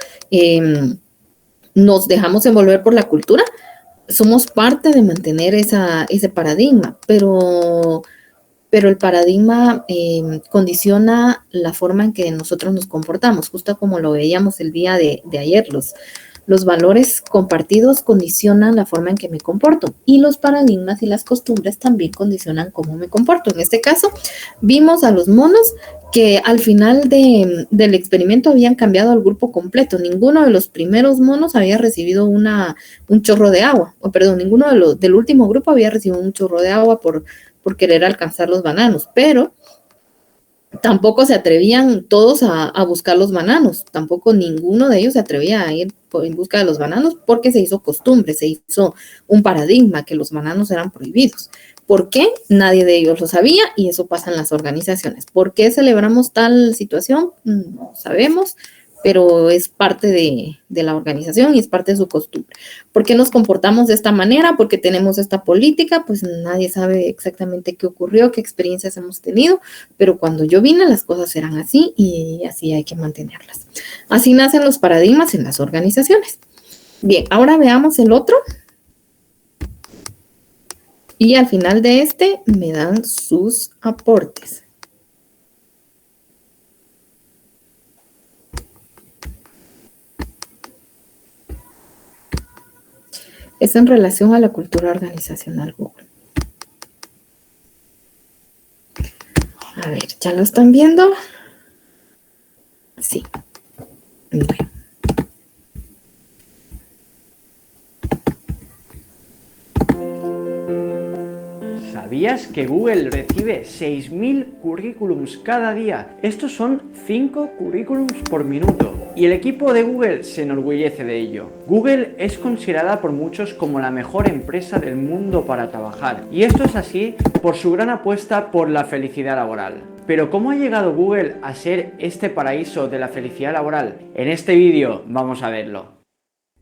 nos dejamos envolver por la cultura, somos parte de mantener ese paradigma, pero el paradigma condiciona la forma en que nosotros nos comportamos, justo como lo veíamos el día de ayer. Los valores compartidos condicionan la forma en que me comporto, y los paradigmas y las costumbres también condicionan cómo me comporto. En este caso, vimos a los monos que al final del experimento habían cambiado al grupo completo. Ninguno de los primeros monos había recibido un chorro de agua, ninguno del último grupo había recibido un chorro de agua por querer alcanzar los bananos, pero tampoco se atrevían todos a buscar los bananos, tampoco ninguno de ellos se atrevía a ir en busca de los bananos, porque se hizo costumbre, se hizo un paradigma que los bananos eran prohibidos. ¿Por qué? Nadie de ellos lo sabía, y eso pasa en las organizaciones. ¿Por qué celebramos tal situación? No sabemos, pero es parte de la organización y es parte de su costumbre. ¿Por qué nos comportamos de esta manera? Porque tenemos esta política, pues nadie sabe exactamente qué ocurrió, qué experiencias hemos tenido, pero cuando yo vine las cosas eran así y así hay que mantenerlas. Así nacen los paradigmas en las organizaciones. Bien, ahora veamos el otro. Y al final de este me dan sus aportes. Es en relación a la cultura organizacional Google. A ver, ¿ya lo están viendo? Sí. Bueno. ¿Sabías que Google recibe 6.000 currículums cada día? Estos son 5 currículums por minuto. Y el equipo de Google se enorgullece de ello. Google es considerada por muchos como la mejor empresa del mundo para trabajar. Y esto es así por su gran apuesta por la felicidad laboral. Pero ¿cómo ha llegado Google a ser este paraíso de la felicidad laboral? En este vídeo vamos a verlo.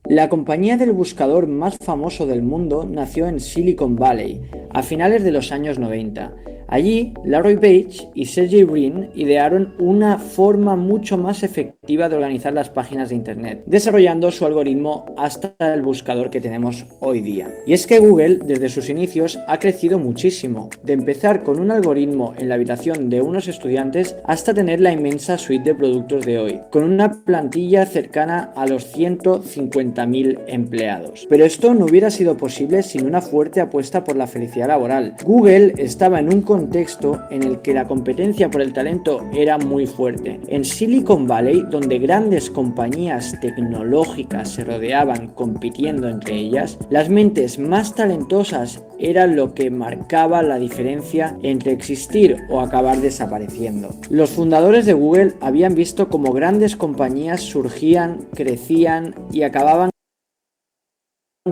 La compañía del buscador más famoso del mundo nació en Silicon Valley a finales de los años 90. Allí, Larry Page y Sergey Brin idearon una forma mucho más efectiva de organizar las páginas de Internet, desarrollando su algoritmo hasta el buscador que tenemos hoy día. Y es que Google, desde sus inicios, ha crecido muchísimo, de empezar con un algoritmo en la habitación de unos estudiantes hasta tener la inmensa suite de productos de hoy, con una plantilla cercana a los 150.000 empleados. Pero esto no hubiera sido posible sin una fuerte apuesta por la felicidad laboral. Google estaba en un contexto en el que la competencia por el talento era muy fuerte. En Silicon Valley, donde grandes compañías tecnológicas se rodeaban compitiendo entre ellas, las mentes más talentosas eran lo que marcaba la diferencia entre existir o acabar desapareciendo. Los fundadores de Google habían visto cómo grandes compañías surgían, crecían y acababan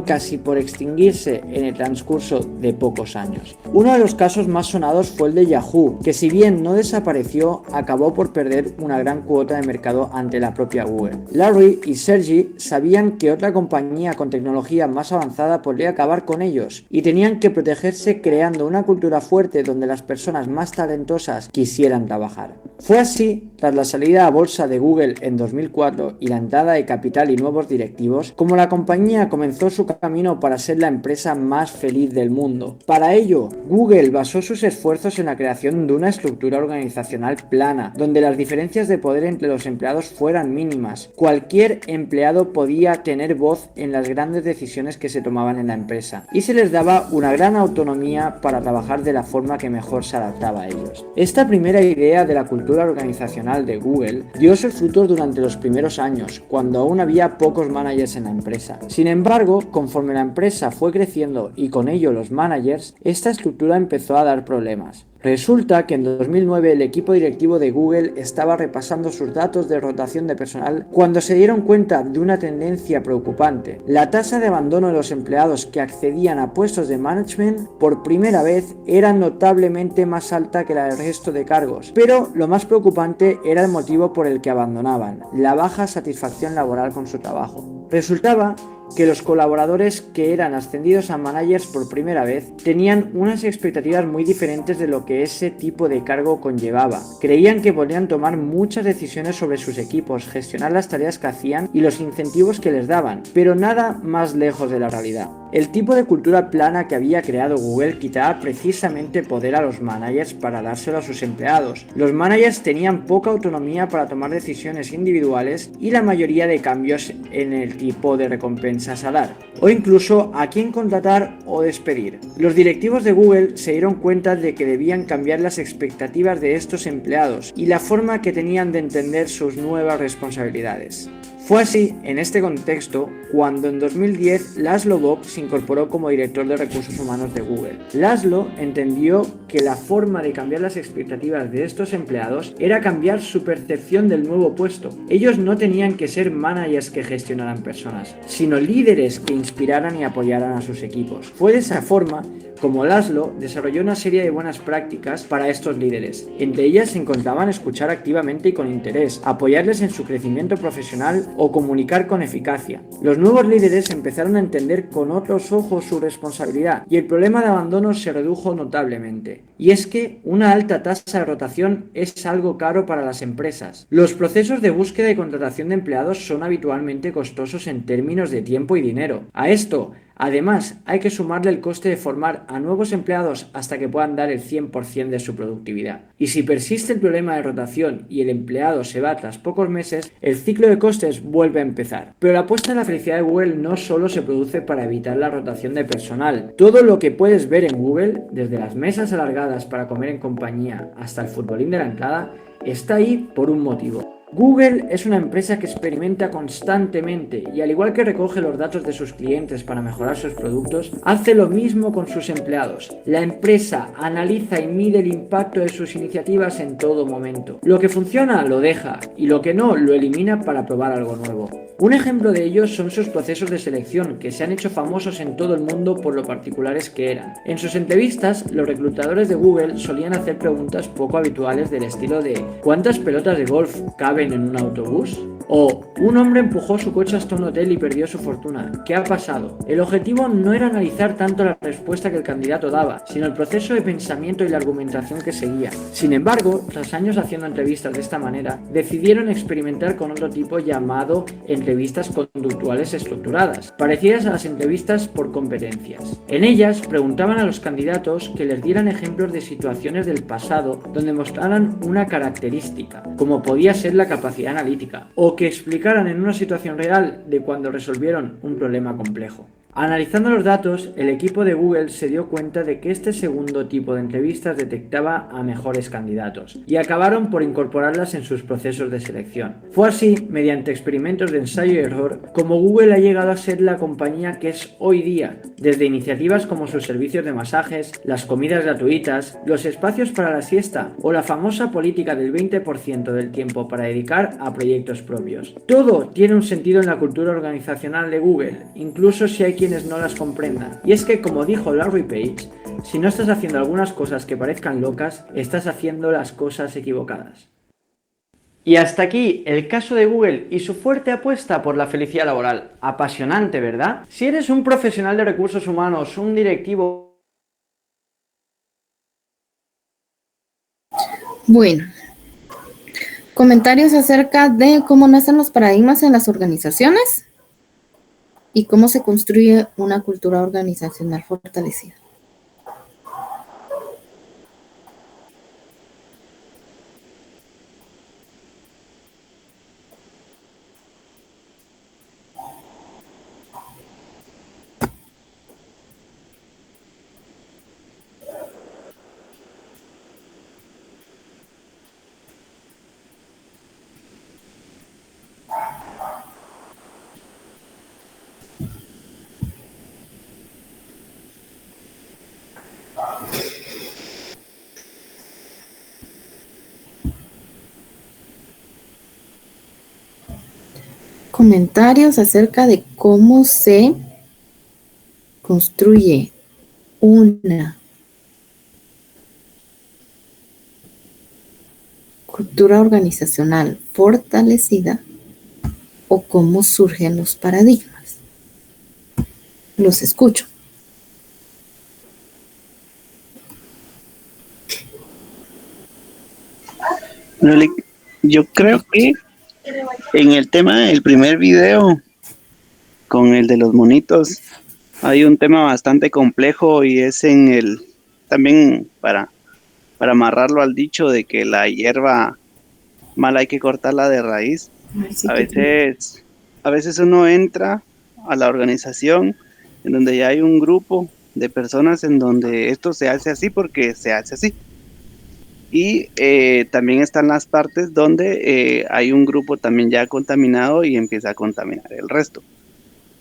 casi por extinguirse en el transcurso de pocos años. Uno de los casos más sonados fue el de Yahoo, que si bien no desapareció, acabó por perder una gran cuota de mercado ante la propia Google. Larry y Sergey sabían que otra compañía con tecnología más avanzada podría acabar con ellos, y tenían que protegerse creando una cultura fuerte donde las personas más talentosas quisieran trabajar. Fue así, tras la salida a bolsa de Google en 2004 y la entrada de capital y nuevos directivos, como la compañía comenzó su camino para ser la empresa más feliz del mundo. Para ello, Google basó sus esfuerzos en la creación de una estructura organizacional plana, donde las diferencias de poder entre los empleados fueran mínimas. Cualquier empleado podía tener voz en las grandes decisiones que se tomaban en la empresa, y se les daba una gran autonomía para trabajar de la forma que mejor se adaptaba a ellos. Esta primera idea de la cultura organizacional de Google dio sus frutos durante los primeros años, cuando aún había pocos managers en la empresa. Sin embargo, conforme la empresa fue creciendo y con ello los managers, esta estructura empezó a dar problemas. Resulta que en 2009 el equipo directivo de Google estaba repasando sus datos de rotación de personal cuando se dieron cuenta de una tendencia preocupante. La tasa de abandono de los empleados que accedían a puestos de management por primera vez era notablemente más alta que la del resto de cargos. Pero lo más preocupante era el motivo por el que abandonaban: la baja satisfacción laboral con su trabajo. Resultaba que los colaboradores que eran ascendidos a managers por primera vez tenían unas expectativas muy diferentes de lo que ese tipo de cargo conllevaba. Creían que podían tomar muchas decisiones sobre sus equipos, gestionar las tareas que hacían y los incentivos que les daban, pero nada más lejos de la realidad. El tipo de cultura plana que había creado Google quitaba precisamente poder a los managers para dárselo a sus empleados. Los managers tenían poca autonomía para tomar decisiones individuales y la mayoría de cambios en el tipo de recompensas a dar, o incluso a quién contratar o despedir. Los directivos de Google se dieron cuenta de que debían cambiar las expectativas de estos empleados y la forma que tenían de entender sus nuevas responsabilidades. Fue así, en este contexto, cuando en 2010 Laszlo Bock se incorporó como director de recursos humanos de Google. Laszlo entendió que la forma de cambiar las expectativas de estos empleados era cambiar su percepción del nuevo puesto. Ellos no tenían que ser managers que gestionaran personas, sino líderes que inspiraran y apoyaran a sus equipos. Fue de esa forma como Laszlo desarrolló una serie de buenas prácticas para estos líderes. Entre ellas se encontraban escuchar activamente y con interés, apoyarles en su crecimiento profesional o comunicar con eficacia. Los nuevos líderes empezaron a entender con otros ojos su responsabilidad y el problema de abandono se redujo notablemente. Y es que una alta tasa de rotación es algo caro para las empresas. Los procesos de búsqueda y contratación de empleados son habitualmente costosos en términos de tiempo y dinero. A esto, además, hay que sumarle el coste de formar a nuevos empleados hasta que puedan dar el 100% de su productividad. Y si persiste el problema de rotación y el empleado se va tras pocos meses, el ciclo de costes vuelve a empezar. Pero la apuesta en la felicidad de Google no solo se produce para evitar la rotación de personal. Todo lo que puedes ver en Google, desde las mesas alargadas para comer en compañía hasta el futbolín de la entrada, está ahí por un motivo. Google es una empresa que experimenta constantemente y, al igual que recoge los datos de sus clientes para mejorar sus productos, hace lo mismo con sus empleados. La empresa analiza y mide el impacto de sus iniciativas en todo momento. Lo que funciona lo deja y lo que no lo elimina para probar algo nuevo. Un ejemplo de ello son sus procesos de selección, que se han hecho famosos en todo el mundo por lo particulares que eran. En sus entrevistas, los reclutadores de Google solían hacer preguntas poco habituales del estilo de ¿cuántas pelotas de golf caben en un autobús? O un hombre empujó su coche hasta un hotel y perdió su fortuna. ¿Qué ha pasado? El objetivo no era analizar tanto la respuesta que el candidato daba, sino el proceso de pensamiento y la argumentación que seguía. Sin embargo, tras años haciendo entrevistas de esta manera, decidieron experimentar con otro tipo llamado entrevistas conductuales estructuradas, parecidas a las entrevistas por competencias. En ellas preguntaban a los candidatos que les dieran ejemplos de situaciones del pasado donde mostraran una característica, como podía ser la capacidad analítica, o que explicaran en una situación real de cuando resolvieron un problema complejo. Analizando los datos, el equipo de Google se dio cuenta de que este segundo tipo de entrevistas detectaba a mejores candidatos y acabaron por incorporarlas en sus procesos de selección. Fue así, mediante experimentos de ensayo y error, como Google ha llegado a ser la compañía que es hoy día, desde iniciativas como sus servicios de masajes, las comidas gratuitas, los espacios para la siesta o la famosa política del 20% del tiempo para dedicar a proyectos propios. Todo tiene un sentido en la cultura organizacional de Google, incluso si hay quienes no las comprendan. Y es que, como dijo Larry Page, si no estás haciendo algunas cosas que parezcan locas, estás haciendo las cosas equivocadas. Y hasta aquí el caso de Google y su fuerte apuesta por la felicidad laboral. Apasionante, ¿verdad? Si eres un profesional de recursos humanos, un directivo... Bueno, comentarios acerca de cómo nacen los paradigmas en las organizaciones y cómo se construye una cultura organizacional fortalecida. Comentarios acerca de cómo se construye una cultura organizacional fortalecida o cómo surgen los paradigmas. Los escucho. Yo creo que en el tema del primer video, con el de los monitos, hay un tema bastante complejo y es en el, también para amarrarlo al dicho de que la hierba mala hay que cortarla de raíz. A veces uno entra a la organización en donde ya hay un grupo de personas en donde esto se hace así porque se hace así. Y también están las partes donde hay un grupo también ya contaminado y empieza a contaminar el resto.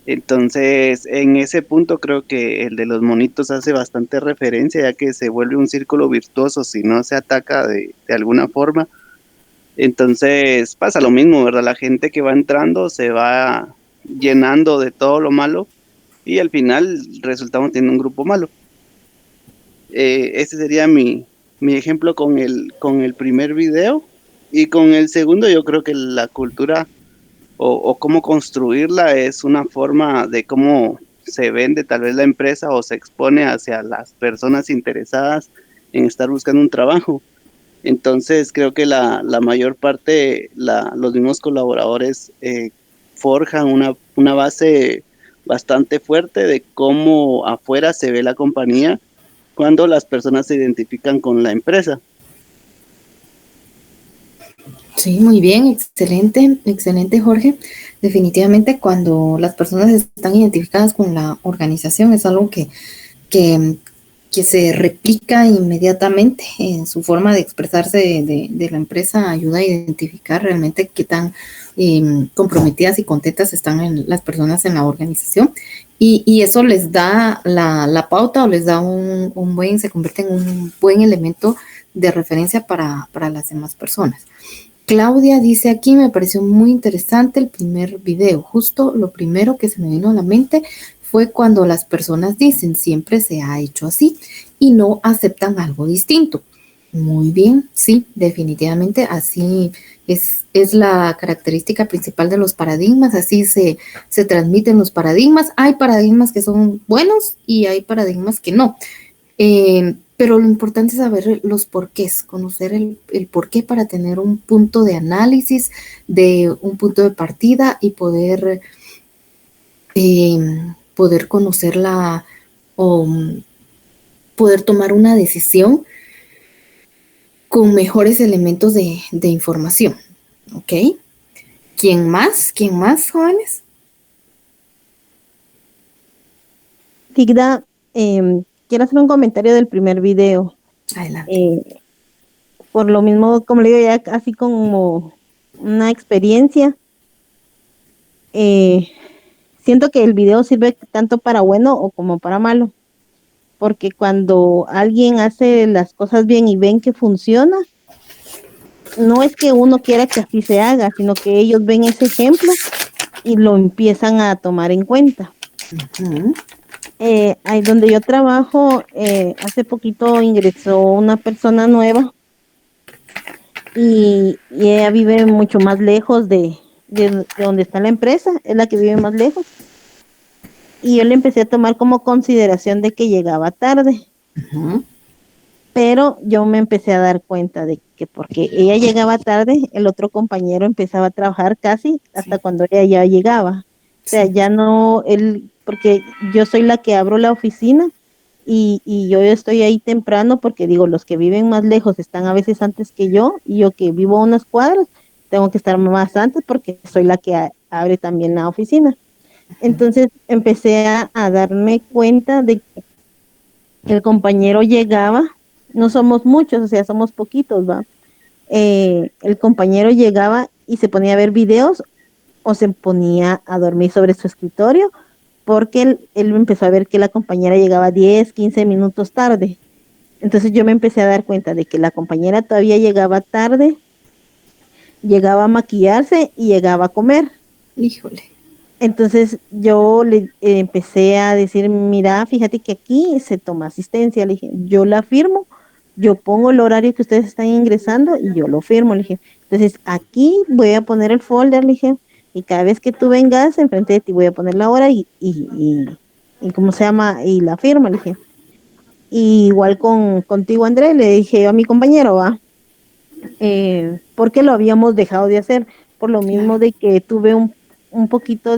Entonces, en ese punto creo que el de los monitos hace bastante referencia, ya que se vuelve un círculo virtuoso si no se ataca de alguna forma. Entonces pasa lo mismo, ¿verdad? La gente que va entrando se va llenando de todo lo malo y al final resultamos teniendo un grupo malo. Ese sería mi ejemplo con el primer video. Y con el segundo yo creo que la cultura o cómo construirla es una forma de cómo se vende tal vez la empresa o se expone hacia las personas interesadas en estar buscando un trabajo. Entonces creo que la mayor parte, los mismos colaboradores forjan una base bastante fuerte de cómo afuera se ve la compañía cuando las personas se identifican con la empresa. Sí, muy bien, excelente Jorge. Definitivamente cuando las personas están identificadas con la organización es algo que se replica inmediatamente en su forma de expresarse de la empresa, ayuda a identificar realmente qué tan comprometidas y contentas están las personas en la organización y eso les da la pauta o les da se convierte en un buen elemento de referencia para las demás personas. Claudia dice aquí, me pareció muy interesante el primer video, justo lo primero que se me vino a la mente fue cuando las personas dicen siempre se ha hecho así y no aceptan algo distinto. Muy bien, sí, definitivamente así Es la característica principal de los paradigmas, así se transmiten los paradigmas. Hay paradigmas que son buenos y hay paradigmas que no. Pero lo importante es saber los porqués, conocer el porqué para tener un punto de análisis, de un punto de partida y poder conocerla o poder tomar una decisión con mejores elementos de información. ¿Ok? ¿Quién más? ¿Quién más, jóvenes? Tigda, quiero hacer un comentario del primer video. Adelante. Por lo mismo, como le digo, ya así como una experiencia. Siento que el video sirve tanto para bueno o como para malo. Porque cuando alguien hace las cosas bien y ven que funciona, no es que uno quiera que así se haga, sino que ellos ven ese ejemplo y lo empiezan a tomar en cuenta. Uh-huh. Ahí donde yo trabajo, hace poquito ingresó una persona nueva y ella vive mucho más lejos de donde está la empresa, es la que vive más lejos. Y yo le empecé a tomar como consideración de que llegaba tarde. Uh-huh. Pero yo me empecé a dar cuenta de que porque ella llegaba tarde, el otro compañero empezaba a trabajar casi hasta cuando ella ya llegaba. O sea, ya no, porque yo soy la que abro la oficina y yo estoy ahí temprano porque digo, los que viven más lejos están a veces antes que yo y yo que vivo a unas cuadras, tengo que estar más antes porque soy la que abre también la oficina. Entonces empecé a darme cuenta de que el compañero llegaba, no somos muchos, o sea, somos poquitos, ¿va? El compañero llegaba y se ponía a ver videos o se ponía a dormir sobre su escritorio porque él empezó a ver que la compañera llegaba 10, 15 minutos tarde. Entonces yo me empecé a dar cuenta de que la compañera todavía llegaba tarde, llegaba a maquillarse y llegaba a comer. Híjole. Entonces yo le empecé a decir, mira, fíjate que aquí se toma asistencia. Le dije, yo la firmo, yo pongo el horario que ustedes están ingresando y yo lo firmo. Le dije, entonces aquí voy a poner el folder, le dije, y cada vez que tú vengas enfrente de ti voy a poner la hora y ¿cómo se llama? Y la firma, le dije. Y igual contigo, André, le dije a mi compañero, va, porque lo habíamos dejado de hacer, por lo mismo de que tuve un poquito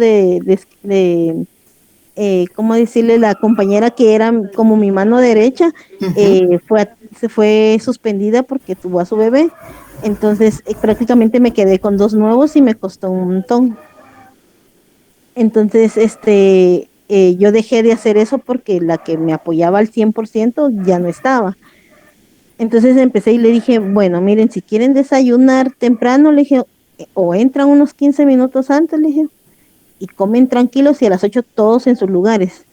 ¿cómo decirle? La compañera que era como mi mano derecha, se fue suspendida porque tuvo a su bebé. Entonces, prácticamente me quedé con 2 nuevos y me costó un montón. Entonces, yo dejé de hacer eso porque la que me apoyaba al 100% ya no estaba. Entonces empecé y le dije, bueno, miren, si quieren desayunar temprano, le dije, o entran unos 15 minutos antes, le dije, y comen tranquilos y a las 8 todos en sus lugares.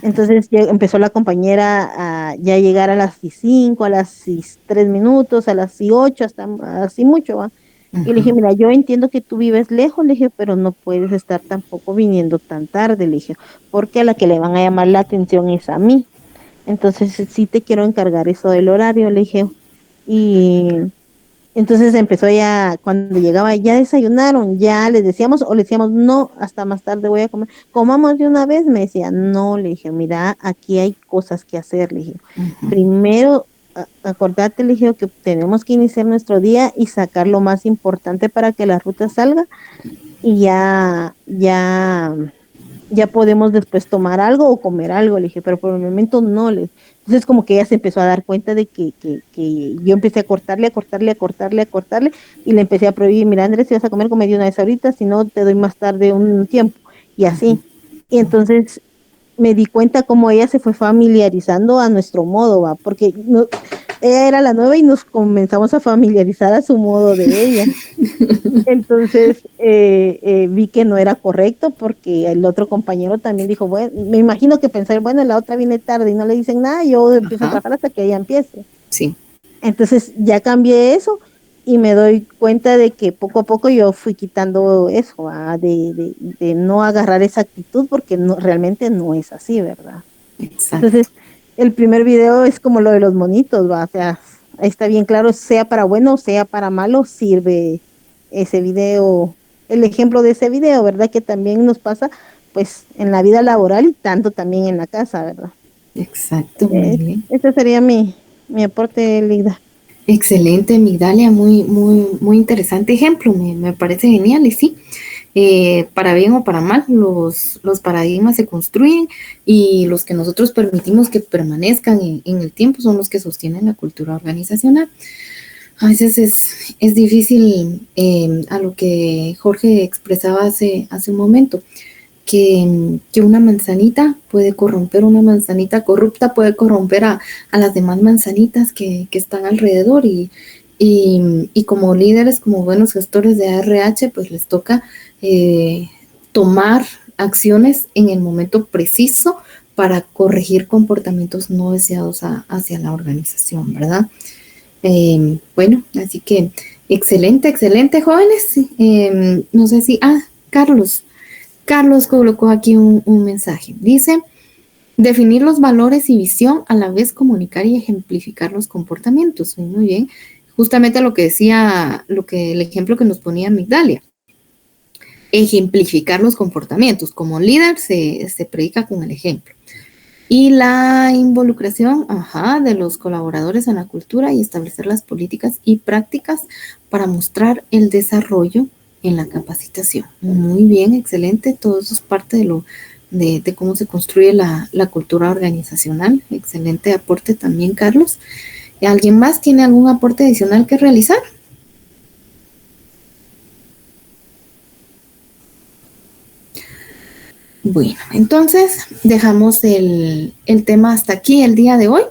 Entonces ya empezó la compañera a ya llegar a las 5, a las 3 minutos, a las 8, hasta así mucho, ¿va? Y le dije, mira, yo entiendo que tú vives lejos, le dije, pero no puedes estar tampoco viniendo tan tarde, le dije, porque a la que le van a llamar la atención es a mí. Entonces sí te quiero encargar eso del horario, le dije. Y entonces empezó ya, cuando llegaba, ya desayunaron, ya les decíamos, o le decíamos, no, hasta más tarde voy a comer, comamos de una vez, me decía, no, le dije, mira, aquí hay cosas que hacer, le dije, primero, acordate, le dije, que tenemos que iniciar nuestro día y sacar lo más importante para que la ruta salga, y ya podemos después tomar algo o comer algo, le dije, pero por el momento no, le. Entonces como que ella se empezó a dar cuenta de que yo empecé a cortarle, y le empecé a prohibir, mira, Andrés, si vas a comer, come de una vez ahorita, si no te doy más tarde un tiempo, y así. Y entonces me di cuenta cómo ella se fue familiarizando a nuestro modo, ¿va? Porque ella era la nueva y nos comenzamos a familiarizar a su modo de ella. Entonces vi que no era correcto porque el otro compañero también dijo, bueno, me imagino que pensar, bueno, la otra viene tarde y no le dicen nada, yo empiezo a trabajar hasta que ella empiece. Sí. Entonces ya cambié eso y me doy cuenta de que poco a poco yo fui quitando eso, de no agarrar esa actitud porque realmente no es así, ¿verdad? Exacto. Entonces el primer video es como lo de los monitos, ¿va? O sea, ahí está bien claro, sea para bueno o sea para malo, sirve ese video, el ejemplo de ese video, ¿verdad? Que también nos pasa pues en la vida laboral y tanto también en la casa, ¿verdad? Exacto, muy bien. Ese sería mi aporte, Lida. Excelente, Migdalia, muy interesante ejemplo, me parece genial y sí, para bien o para mal, los paradigmas se construyen y los que nosotros permitimos que permanezcan en el tiempo son los que sostienen la cultura organizacional. A veces es difícil, a lo que Jorge expresaba hace un momento, que una manzanita puede corromper, una manzanita corrupta puede corromper a las demás manzanitas que están alrededor y como líderes, como buenos gestores de ARH, pues les toca tomar acciones en el momento preciso para corregir comportamientos no deseados hacia la organización, ¿verdad? Bueno, así que excelente, jóvenes. No sé si, Carlos colocó aquí un mensaje. Dice, definir los valores y visión, a la vez comunicar y ejemplificar los comportamientos. Muy bien. Justamente lo que decía, el ejemplo que nos ponía Migdalia. Ejemplificar los comportamientos. Como líder se predica con el ejemplo. Y la involucración de los colaboradores en la cultura y establecer las políticas y prácticas para mostrar el desarrollo en la capacitación. Muy bien, excelente. Todo eso es parte de cómo se construye la cultura organizacional. Excelente aporte también, Carlos. ¿Alguien más tiene algún aporte adicional que realizar? Bueno, entonces dejamos el tema hasta aquí el día de hoy.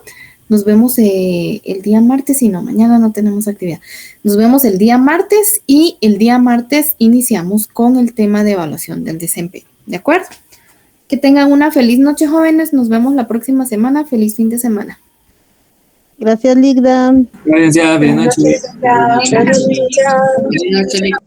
Nos vemos el día martes y no, mañana no tenemos actividad. Nos vemos el día martes y el día martes iniciamos con el tema de evaluación del desempeño. ¿De acuerdo? Que tengan una feliz noche, jóvenes. Nos vemos la próxima semana. Feliz fin de semana. Gracias, Ligda. Gracias, buenas noches. Gracias. Buenas noches, Nick.